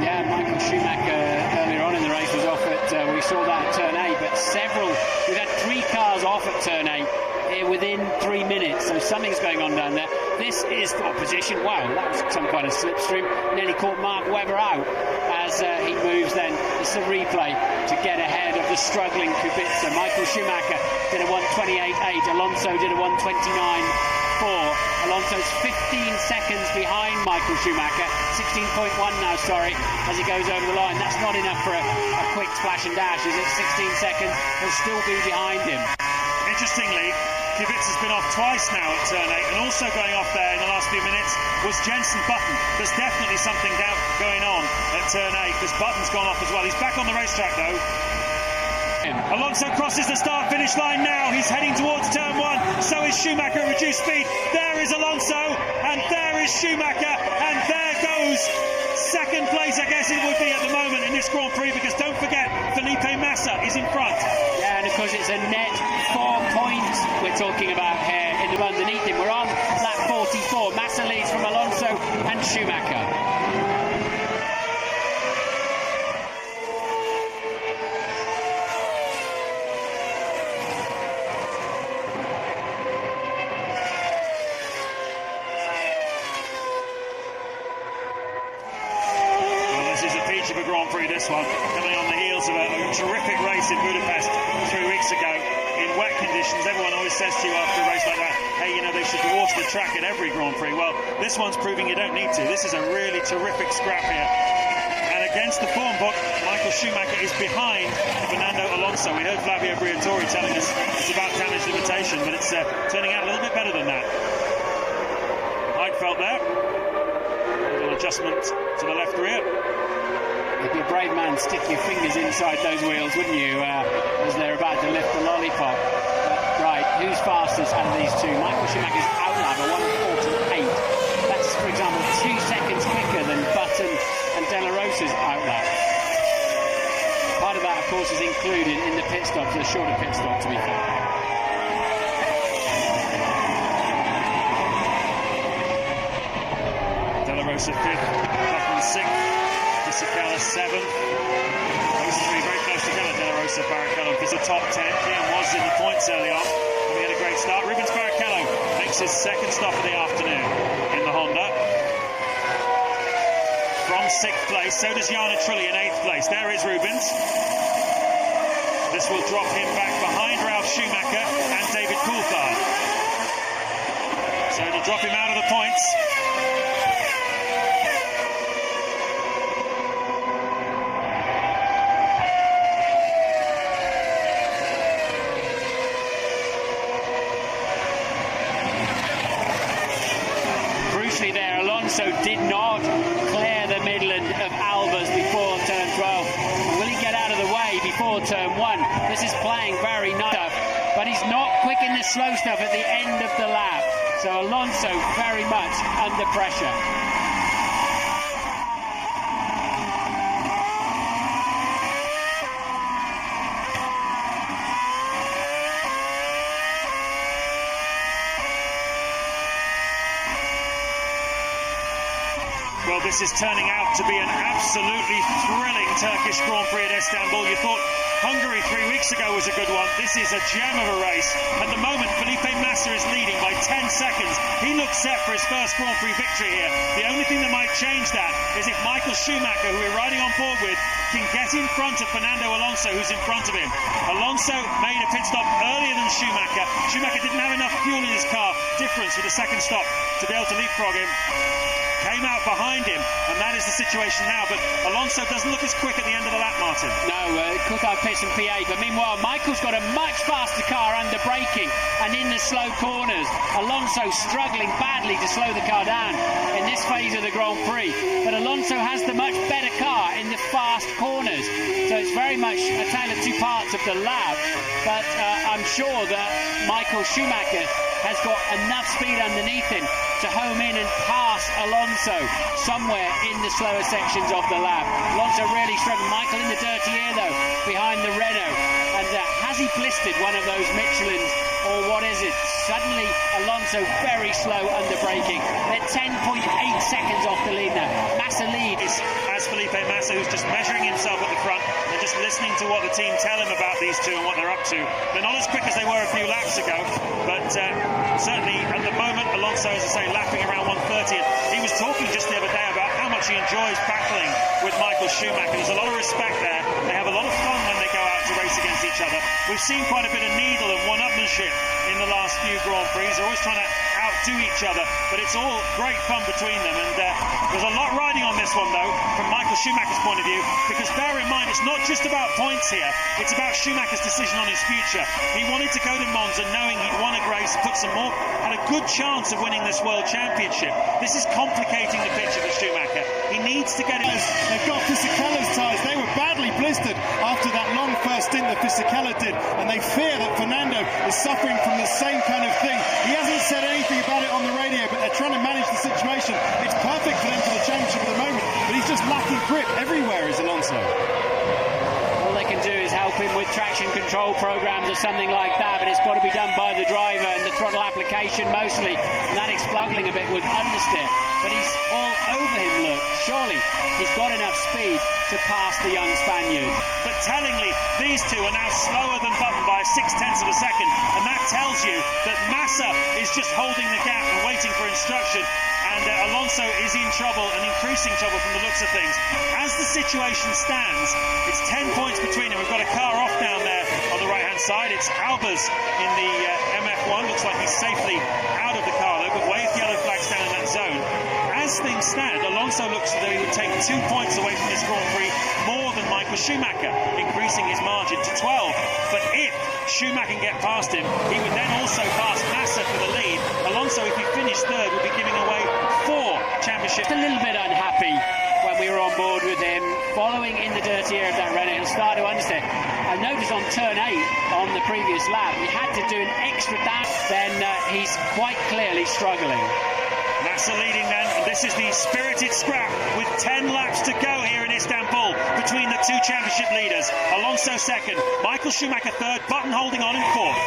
Yeah, Michael Schumacher earlier on in the race was off at, we saw that at turn 8, but we've had 3 cars off at turn 8 here within 3 minutes, so something's going on down there. This is the position. Wow, that was some kind of slipstream. Nearly caught Mark Webber out as he moves then. It's a replay to get ahead of the struggling Kubica. Michael Schumacher did a 1:28.8. Alonso did a 1:29.4. Alonso's 15 seconds behind Michael Schumacher. 16.1 now, sorry, as he goes over the line. That's not enough for a quick splash and dash, is it? 16 seconds. He'll still be behind him. Interestingly, Kubica's been off twice now at turn 8, and also going off there in the last few minutes was Jenson Button. There's definitely something going on at turn 8 because Button's gone off as well. He's back on the racetrack though. Alonso crosses the start-finish line now. He's heading towards turn 1. So is Schumacher at reduced speed. There is Alonso, and there is Schumacher, and there goes second place, I guess it would be at the moment in this Grand Prix, because don't forget, Felipe Massa is in front. Yeah, and of course it's a net 4 points we're talking about here in the underneath him. We're on lap 44. Massa leads from Alonso and Schumacher. one, coming on the heels of a terrific race in Budapest 3 weeks ago. In wet conditions, everyone always says to you after a race like that, hey, you know, they should water the track at every Grand Prix. Well, this one's proving you don't need to. This is a really terrific scrap here. And against the form book, Michael Schumacher is behind Fernando Alonso. We heard Flavio Briatore telling us it's about damage limitation, but it's turning out a little bit better than that. Heidfeld there. A little adjustment to the left rear. You'd be a brave man, stick your fingers inside those wheels, wouldn't you, as they're about to lift the lollipop. Right, who's fastest out of these two? Michael Schumacher's outlap at 1:48. That's, for example, 2 seconds quicker than Button and De La Rosa's outlap. Part of that, of course, is included in the pit stops, a shorter pit stop, to be fair. De La Rosa 5th, Button 6th. Fisichella 7th. Those three very close together. De La Rosa, Barrichello. This is the top 10. Kian was in the points early on. He had a great start. Rubens Barrichello makes his second stop of the afternoon in the Honda. From 6th place. So does Jarno Trulli in 8th place. There is Rubens. This will drop him back behind Ralf Schumacher and David Coulthard. So it'll drop him out of the points. There, Alonso did not clear the Midland of Albers before turn 12. Will he get out of the way before turn 1? This is playing very nice, but he's not quick in the slow stuff at the end of the lap. So Alonso very much under pressure. Well, this is turning out to be an absolutely thrilling Turkish Grand Prix at Istanbul. You thought Hungary 3 weeks ago was a good one. This is a gem of a race. At the moment, Felipe Massa is leading by 10 seconds. He looks set for his first Grand Prix victory here. The only thing that might change that is if Michael Schumacher, who we're riding on board with, can get in front of Fernando Alonso, who's in front of him. Alonso made a pit stop earlier than Schumacher. Schumacher didn't have enough fuel in his car difference for the second stop to be able to leapfrog him. Came out behind him, and that is the situation now. But Alonso doesn't look as quick at the end of the lap, Martin. No, Coulthard pits and P8, but meanwhile, Michael's got a much faster car under braking and in the slow corners. Alonso struggling badly to slow the car down in this phase of the Grand Prix. But Alonso has the much better car in the fast corners. So it's very much a tale of two parts of the lap. But I'm sure that Michael Schumacher has got enough speed underneath him to home in and pass Alonso somewhere in the slower sections of the lap. Alonso really struggling. Michael in the dirty air though, behind the Renault. And has he blistered one of those Michelins, or what is it? Suddenly Alonso very slow under braking. They're 10.8 seconds off the lead now. Massa leads. As Felipe Massa, who's just measuring himself at the front and just listening to what the team tell him about these two and what they're up to. They're not as quick as they were a few laps ago, but certainly at the moment Alonso, as I say, lapping around 130. He was talking just the other day about how much he enjoys battling with Michael Schumacher. There's a lot of respect there. They have a lot of fun when they go out to race against each other. We've seen quite a bit of needle and one-upmanship in the last few Grand Prix. They're always trying to outdo each other, but it's all great fun between them. And there's a lot riding on this one, though, from Michael Schumacher's point of view, because bear in mind, it's not just about points here. It's about Schumacher's decision on his future. He wanted to go to Monza knowing he'd won a race, had a good chance of winning this World Championship. This is complicating the picture for Schumacher. He needs to get it. They've got Fisichella's tyres. They were badly blistered after that long first stint that Fisichella did, and they fear that Fernando is suffering from the same kind of thing. He hasn't said anything about it on the radio, but they're trying to manage the situation. It's perfect for them for the championship at the moment, but he's just lacking grip everywhere, is Alonso. All they can do is help him with traction control programs or something like that, but it's got to be done by the driver and the throttle application mostly, and that is struggling a bit with understeer. But he's all over him, look. Surely he's got enough speed to pass the young Spaniard. But tellingly, these two are now slower than Button by 0.6 of a second, and that tells you that Massa is just holding the gap and waiting for instruction. and Alonso is in trouble, and increasing trouble from the looks of things. As the situation stands, it's 10 points between them. We've got a car off down there on the right-hand side. It's Albers in the MF1. Looks like he's safely out of the car, though, but waved yellow flags down in that zone. As things stand, Alonso looks as though he would take 2 points away from this Grand Prix, more than Michael Schumacher, increasing his margin to 12. But if Schumacher can get past him, he would then also pass Massa for the lead. Alonso, if he finished third, would be giving away 4 championships. A little bit unhappy when we were on board with him, following in the dirty air of that Renault. He'll start to understand. I noticed on turn 8 on the previous lap, he had to do an extra dash. Then he's quite clearly struggling. Massa leading then, and this is the spirited scrap with 10 laps to go here in Istanbul between the 2 championship leaders. Alonso second, Michael Schumacher third, Button holding on in fourth.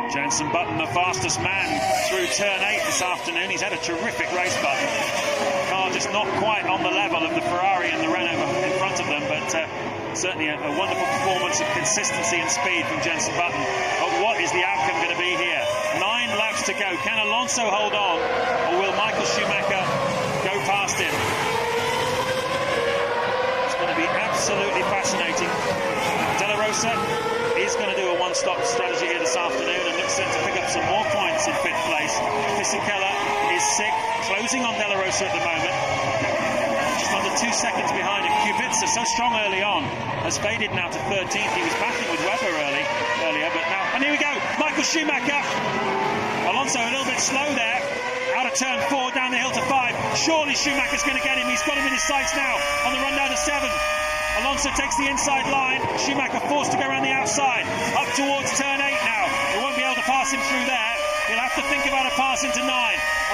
Jenson Button, the fastest man through turn 8 this afternoon. He's had a terrific race, Button. Car just not quite on the level of the Ferrari and the Renault in front of them, but certainly a wonderful performance of consistency and speed from Jenson Button. But what is the outcome going to be here? 9 laps to go. Can Alonso hold on, or will Michael Schumacher go past him? It's going to be absolutely fascinating. De La Rosa is going to do a one-stop strategy here this afternoon and looks set to pick up some more points in 5th place. Fisichella is sick, closing on De La Rosa at the moment. Just under 2 seconds behind him. Kubica, so strong early on, has faded now to 13th. He was battling with Webber earlier, but now... And here we go, Michael Schumacher. Alonso a little bit slow there. Out of turn 4, down the hill to 5. Surely Schumacher's going to get him. He's got him in his sights now on the run down to 7. Alonso takes the inside line. Schumacher forced to go around the outside. Up towards turn 8 now. They won't be able to pass him through there. He'll have to think about a pass into 9.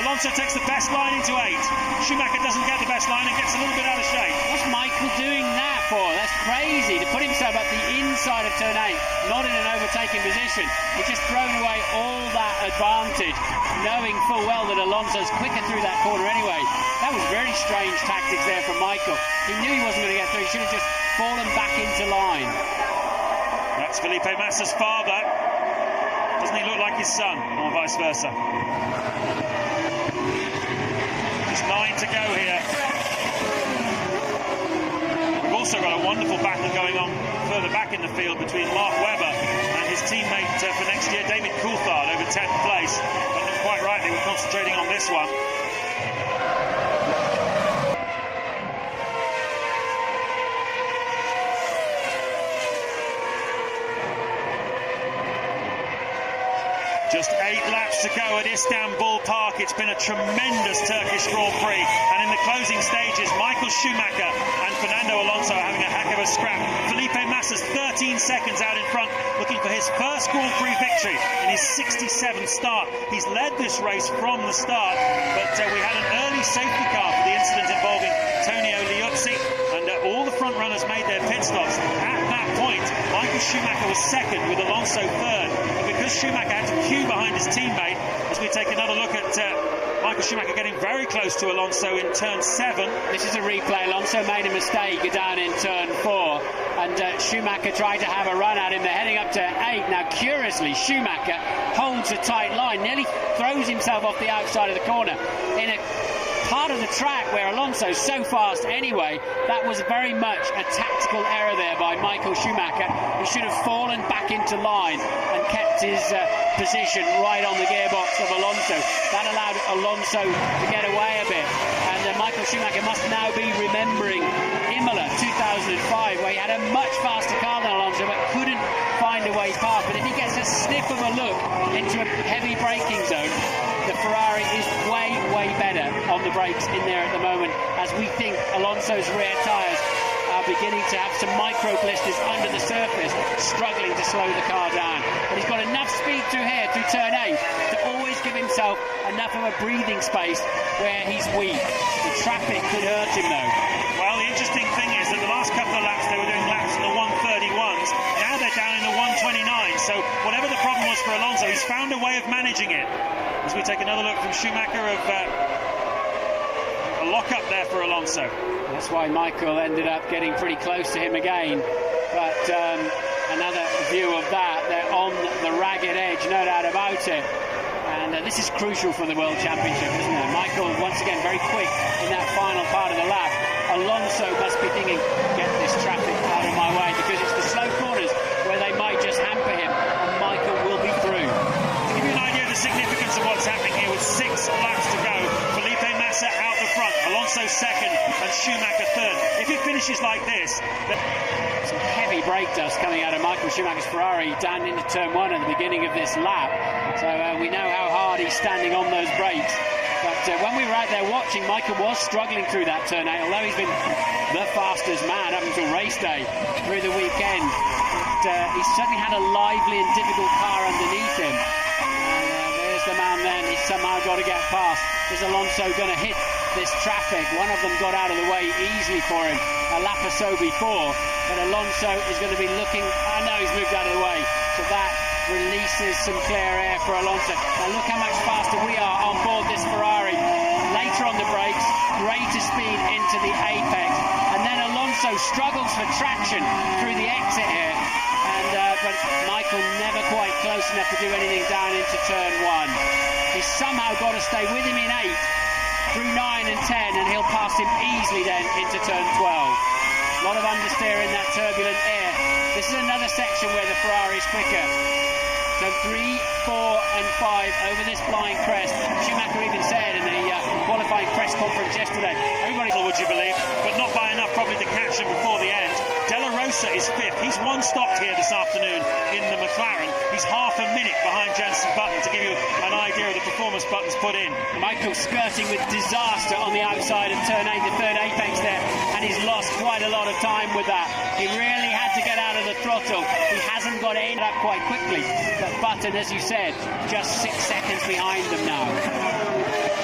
Alonso takes the best line into 8. Schumacher doesn't get the best line and gets a little bit out of shape. What's Michael doing that for? That's crazy. To put himself at the inside of turn 8, not in an overtaking position. He's just thrown away all that advantage, knowing full well that Alonso's quicker through that corner anyway. That was very strange tactics there from Michael. He knew he wasn't going to get through. He should have just fallen back into line. That's Felipe Massa's father. Doesn't he look like his son, or vice versa? Just 9 to go here. We've also got a wonderful battle going on further back in the field between Mark Webber and his teammate for next year, David Coulthard, over 10th place. But quite rightly, we're concentrating on this one. Just 8 laps to go at Istanbul Park. It's been a tremendous Turkish Grand Prix. And in the closing stages, Michael Schumacher and Fernando Alonso are having a heck of a scrap. Felipe Massa's 13 seconds out in front, looking for his first Grand Prix victory in his 67th start. He's led this race from the start, but we had an early safety car for the incident involving Tonio Liuzzi, and all the front runners made their pit stops. At that point, Michael Schumacher was second with Alonso third, and because Schumacher had to queue behind his teammate, as we take another look at Michael Schumacher getting very close to Alonso in turn 7. This is a replay. Alonso made a mistake down in turn 4, and Schumacher tried to have a run at him. They're heading up to 8. Now, curiously, Schumacher holds a tight line, nearly throws himself off the outside of the corner in a part of the track where Alonso's so fast anyway. That was very much a tactical error there by Michael Schumacher. He should have fallen back into line and kept his position right on the gearbox of Alonso. That allowed Alonso to get away a bit, and Michael Schumacher must now be remembering Imola 2005, where he had a much faster car than Alonso but couldn't find a way past. But if he gets a sniff of a look into a heavy braking zone, the Ferrari is way better on the brakes in there at the moment, as we think Alonso's rear tyres are beginning to have some micro blisters under the surface, struggling to slow the car down. But he's got enough speed through here, through turn 8, to always give himself enough of a breathing space where he's weak. The traffic could hurt him though. Well, the interesting thing is that the last couple of laps they were doing laps in the 131s. Now they're down in the 129s. So whatever the problem was for Alonso, he's found a way of managing it. As we take another look from Schumacher of a lock-up there for Alonso. That's why Michael ended up getting pretty close to him again. But another view of that, they're on the ragged edge, no doubt about it. And this is crucial for the World Championship, isn't it? Michael, once again, very quick in that final part of the lap. Alonso must be thinking, get this traffic out of my way, because it's the slow corners where they might just hamper him, and Michael will be through. To give you an idea of the significance of what's happening here, with 6 laps to go, Felipe Massa out the front, Alonso second, and Schumacher third. If it finishes like this, some heavy brake dust coming out of Michael Schumacher's Ferrari down into turn 1 at the beginning of this lap. So we know how hard he's standing on those brakes. But when we were out there watching, Michael was struggling through that turn 8, although he's been the fastest man up until race day through the weekend. But he's certainly had a lively and difficult car underneath him. And there's the man then, he's somehow got to get past. Is Alonso going to hit this traffic? One of them got out of the way easily for him a lap or so before, but Alonso is going to be looking, I know he's moved out of the way, so that releases some clear air for Alonso. Now look how much faster we are on board this Ferrari. Later on the brakes, greater speed into the apex, and then Alonso struggles for traction through the exit here, and but Michael never quite close enough to do anything down into turn 1. He's somehow got to stay with him in 8 through 9 and 10, and he'll pass him easily then into turn 12. A lot of understeer in that turbulent air. This is another section where the Ferrari is quicker. So 3, 4 and 5 over this flying crest. Schumacher even said in the qualifying press conference yesterday, everybody, would you believe, but not by enough probably to catch him before the end. Della Rosa is 5th. He's 1 stopped here this afternoon in the McLaren. He's half a minute behind Jenson Button, to give you an idea of the performance Button's put in. Michael skirting with disaster on the outside of turn 8, the third apex there, and he's lost quite a lot of time with that. He really had to get out of the throttle. He hasn't got it up quite quickly, but Button, as you said, just 6 seconds behind them now.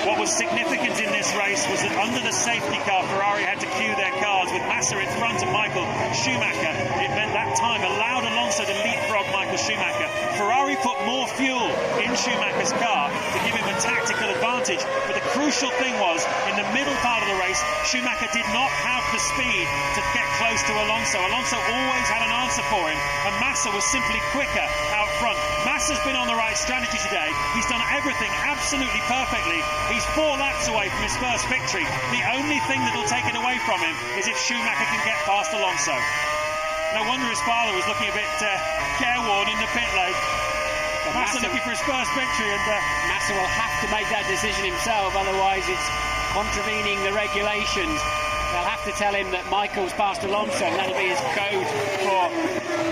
What was significant in this race was that under the safety car, Ferrari had to cue their cars with Massa in front of Michael Schumacher. It meant that time allowed Alonso to leapfrog Michael Schumacher. Ferrari put more fuel in Schumacher's car to give him a tactical advantage, but the crucial thing was, in the middle part of the race, Schumacher did not have the speed to get close to Alonso. Alonso always had an answer for him, and Massa was simply quicker out front. Massa's been on the right strategy today. He's done everything absolutely perfectly. He's 4 laps away from his first victory. The only thing that will take it away from him is if Schumacher can get past Alonso. No wonder his father was looking a bit careworn in the pit lane. Massa looking for his first victory, and Massa will have to make that decision himself, otherwise it's contravening the regulations. They'll have to tell him that Michael's passed Alonso, and that'll be his code for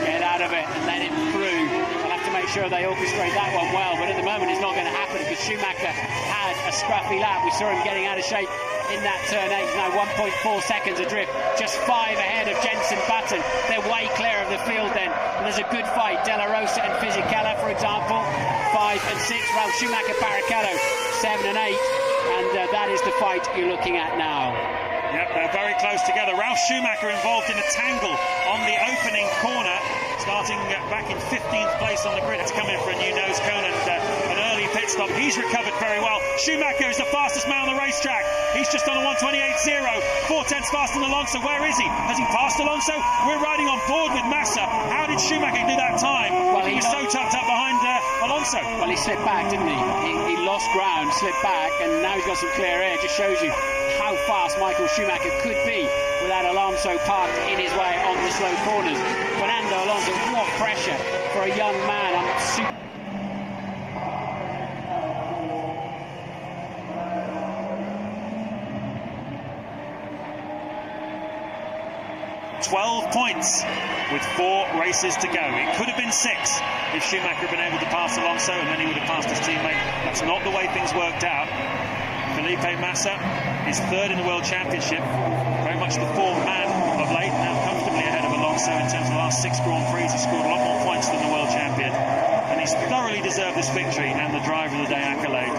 get out of it and let him through. They'll have to make sure they orchestrate that one well, but at the moment it's not going to happen because Schumacher had a scruffy lap. We saw him getting out of shape in that turn 8, now 1.4 seconds adrift, just 5 ahead of Jenson Button. They're way clear of the field then, and there's a good fight. Della Rosa and Fisichella, for example, 5 and 6. Ralph Schumacher, Barrichello, 7 and 8, and that is the fight you're looking at now. Yep, they're very close together. Ralph Schumacher involved in a tangle on the opening corner, starting back in 15th place on the grid. To come in for a new nose cone and an early pit stop. He's recovered very well. Schumacher is the fastest man on the racetrack. He's just on a 1:28.0, 4/10 faster than Alonso. Where is he? Has he passed Alonso? We're riding on board with Massa. How did Schumacher do that time? Well, he was so tucked up behind Alonso. Well, he slipped back, didn't he? He lost ground, slipped back, and now he's got some clear air. Just shows you how fast Michael Schumacher could be without Alonso parked in his way on the slow corners. Fernando Alonso, what pressure for a young man. 12 points with 4 races to go. It could have been 6 if Schumacher had been able to pass Alonso, and then he would have passed his teammate. That's not the way things worked out. Felipe Massa is 3rd in the World Championship, very much the form man of late, now comfortably ahead of Alonso in terms of the last 6 Grand Prix. He's scored a lot more points than the World Champion, and he's thoroughly deserved this victory and the Driver of the Day accolade.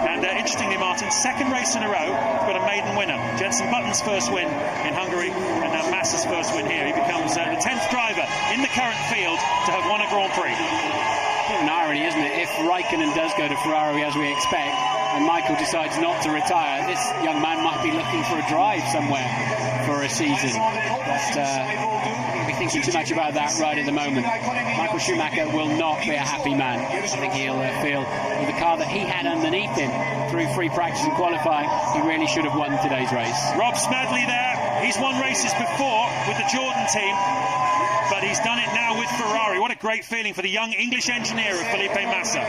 And interestingly, Martin, second race in a row, got a maiden winner. Jenson Button's first win in Hungary, and now Massa's first win here. He becomes the 10th driver in the current field to have won a Grand Prix. An irony, isn't it? If Raikkonen does go to Ferrari as we expect, and Michael decides not to retire, this young man might be looking for a drive somewhere for a season. But I think we're thinking too much about that right at the moment. Michael Schumacher will not be a happy man. I think he'll feel with the car that he had underneath him through free practice and qualifying, he really should have won today's race. Rob Smedley there. He's won races before with the Jordan team, but he's done it now with Ferrari. What a great feeling for the young English engineer of Felipe Massa.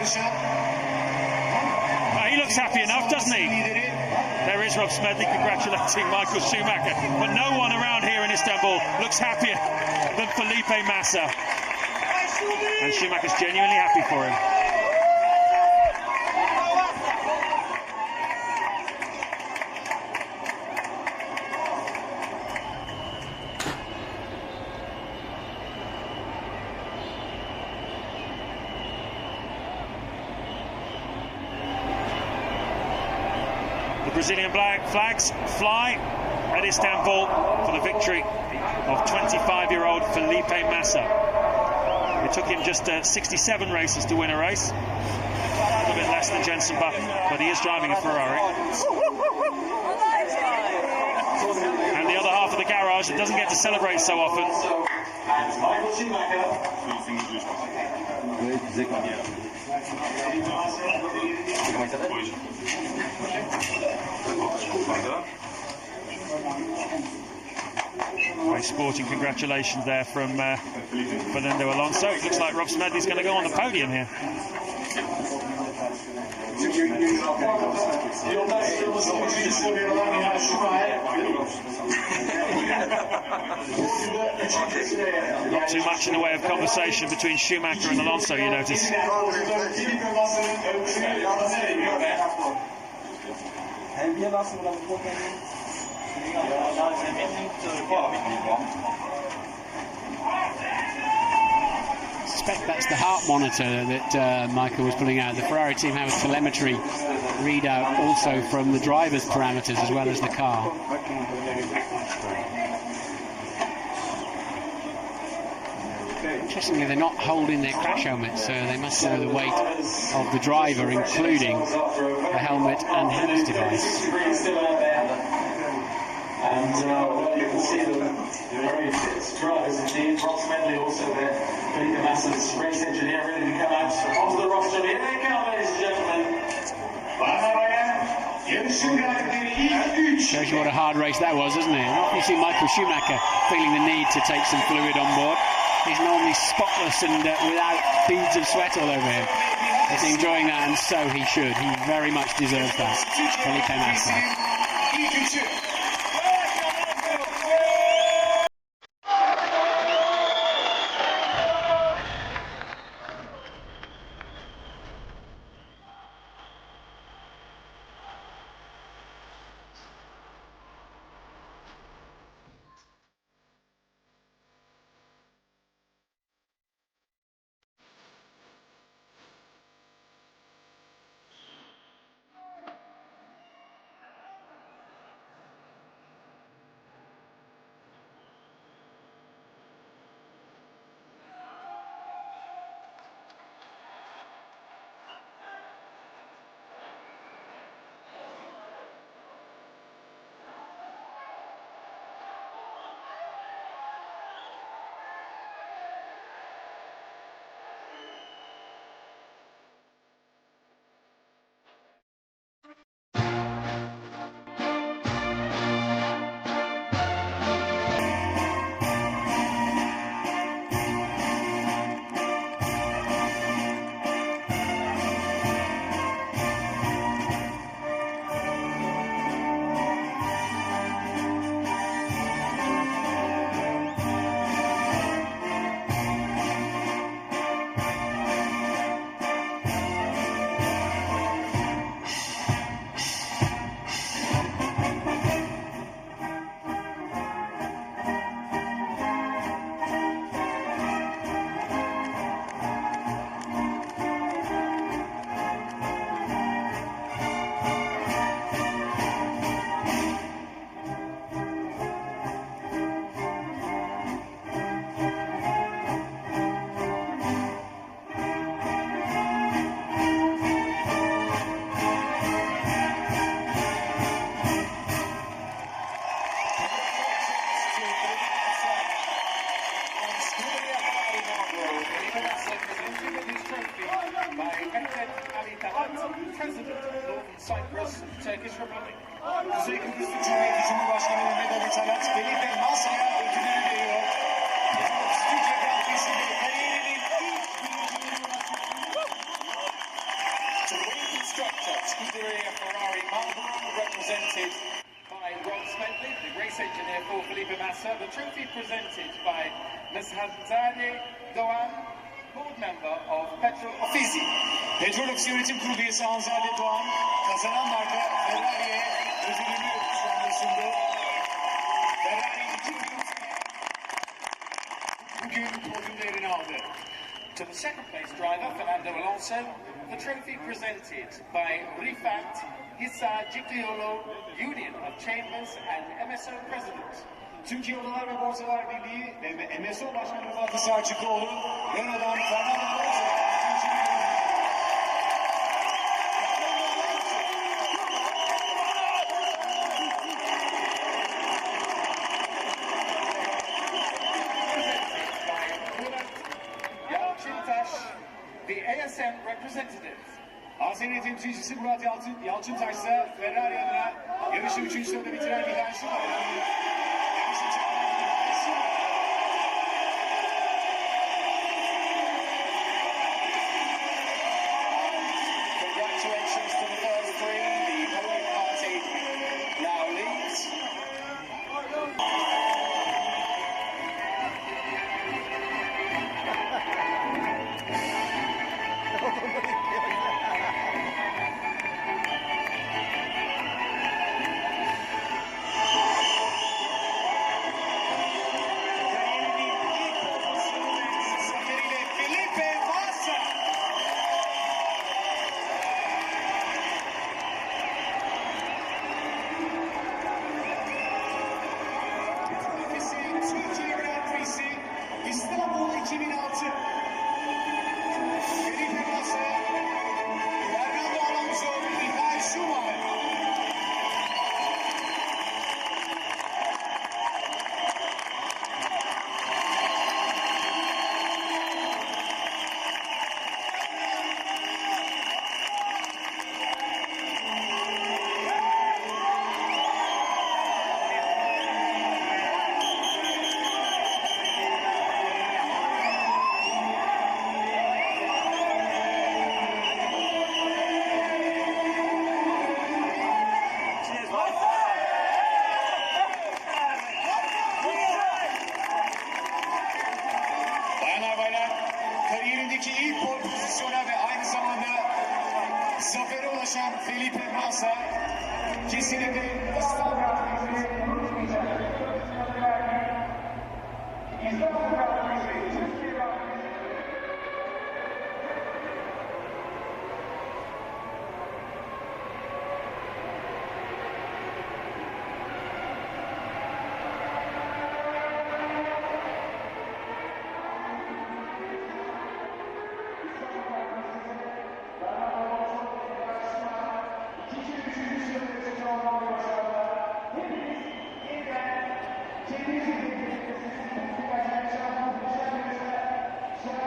He looks happy enough, doesn't he? There is Rob Smedley congratulating Michael Schumacher, but no one around here in Istanbul looks happier than Felipe Massa, and Schumacher's genuinely happy for him. The Brazilian flags fly at Istanbul for the victory of 25-year-old Felipe Massa. It took him just 67 races to win a race, a little bit less than Jenson Button, but he is driving a Ferrari. And the other half of the garage that doesn't get to celebrate so often. Very sporting congratulations there from Fernando Alonso. It looks like Rob Smedley's going to go on the podium here. Not too much in the way of conversation between Schumacher and Alonso, you notice. I suspect that's the heart monitor that Michael was pulling out. The Ferrari team have a telemetry readout also from the driver's parameters as well as the car. Interestingly, they're not holding their crash helmets, so they must know the weight of the driver, including the helmet and hands device. And you can see them very fit drivers indeed. Rob Smedley also there, Felipe Massa's race engineer, ready to come out onto the roster. Here they come, ladies and gentlemen. Shows you what a hard race that was, doesn't it? You see Michael Schumacher feeling the need to take some fluid on board. He's normally spotless and without beads of sweat all over him. He's enjoying that, and so he should. He very much deserves that. Felipe Massa. Talat, President of Northern Cyprus, Turkish Republic. Kuzey Kıbrıs Cumhuriyeti Cumhurbaşkanı Mehmet Ali Talat, Felipe Massa'ya ödülünü veriyor. 32 Grand Prix'sinde kariyerinin ilk to win constructor, Scuderia Ferrari Marlboro, represented by Rob Smedley, the race engineer for Felipe Massa. The trophy presented by Ms. Hanzade Doğan, board member of Petrol Ofisi. Petrol Ofisi Yönetim Kurulu üyesi Hanzade Doğan, kazanan marka Ferrari'ye ödülünü şu anda sundu. Ferrari bugün podyumda yerini aldı. To the second place driver, Fernando Alonso, the trophy presented by Rifat Hissa Cikliolo, Union of Chambers and MSO President. Türkiye Odalar ve Borsalar Birliği ve MSO Başkanı Fatih Sarçıkoğlu, Renault'dan Fernando Alonso. The ASM representative. ASM temsilcisi Murat Yalçıntaş ise Ferrari adına yarışı 3. sırada bitiren Milan Schumacher'ın congratulations to the first three. The podium party now leads. Türkiye Grand Prix'si İstanbul 2006. Felipe Massa, Fernando Alonso ve Michael Schumacher. Bayanlar baylar, kariyerindeki ilk pole pozisyona ve aynı zamanda zafere ulaşan Felipe Massa kesinlikle İstanbul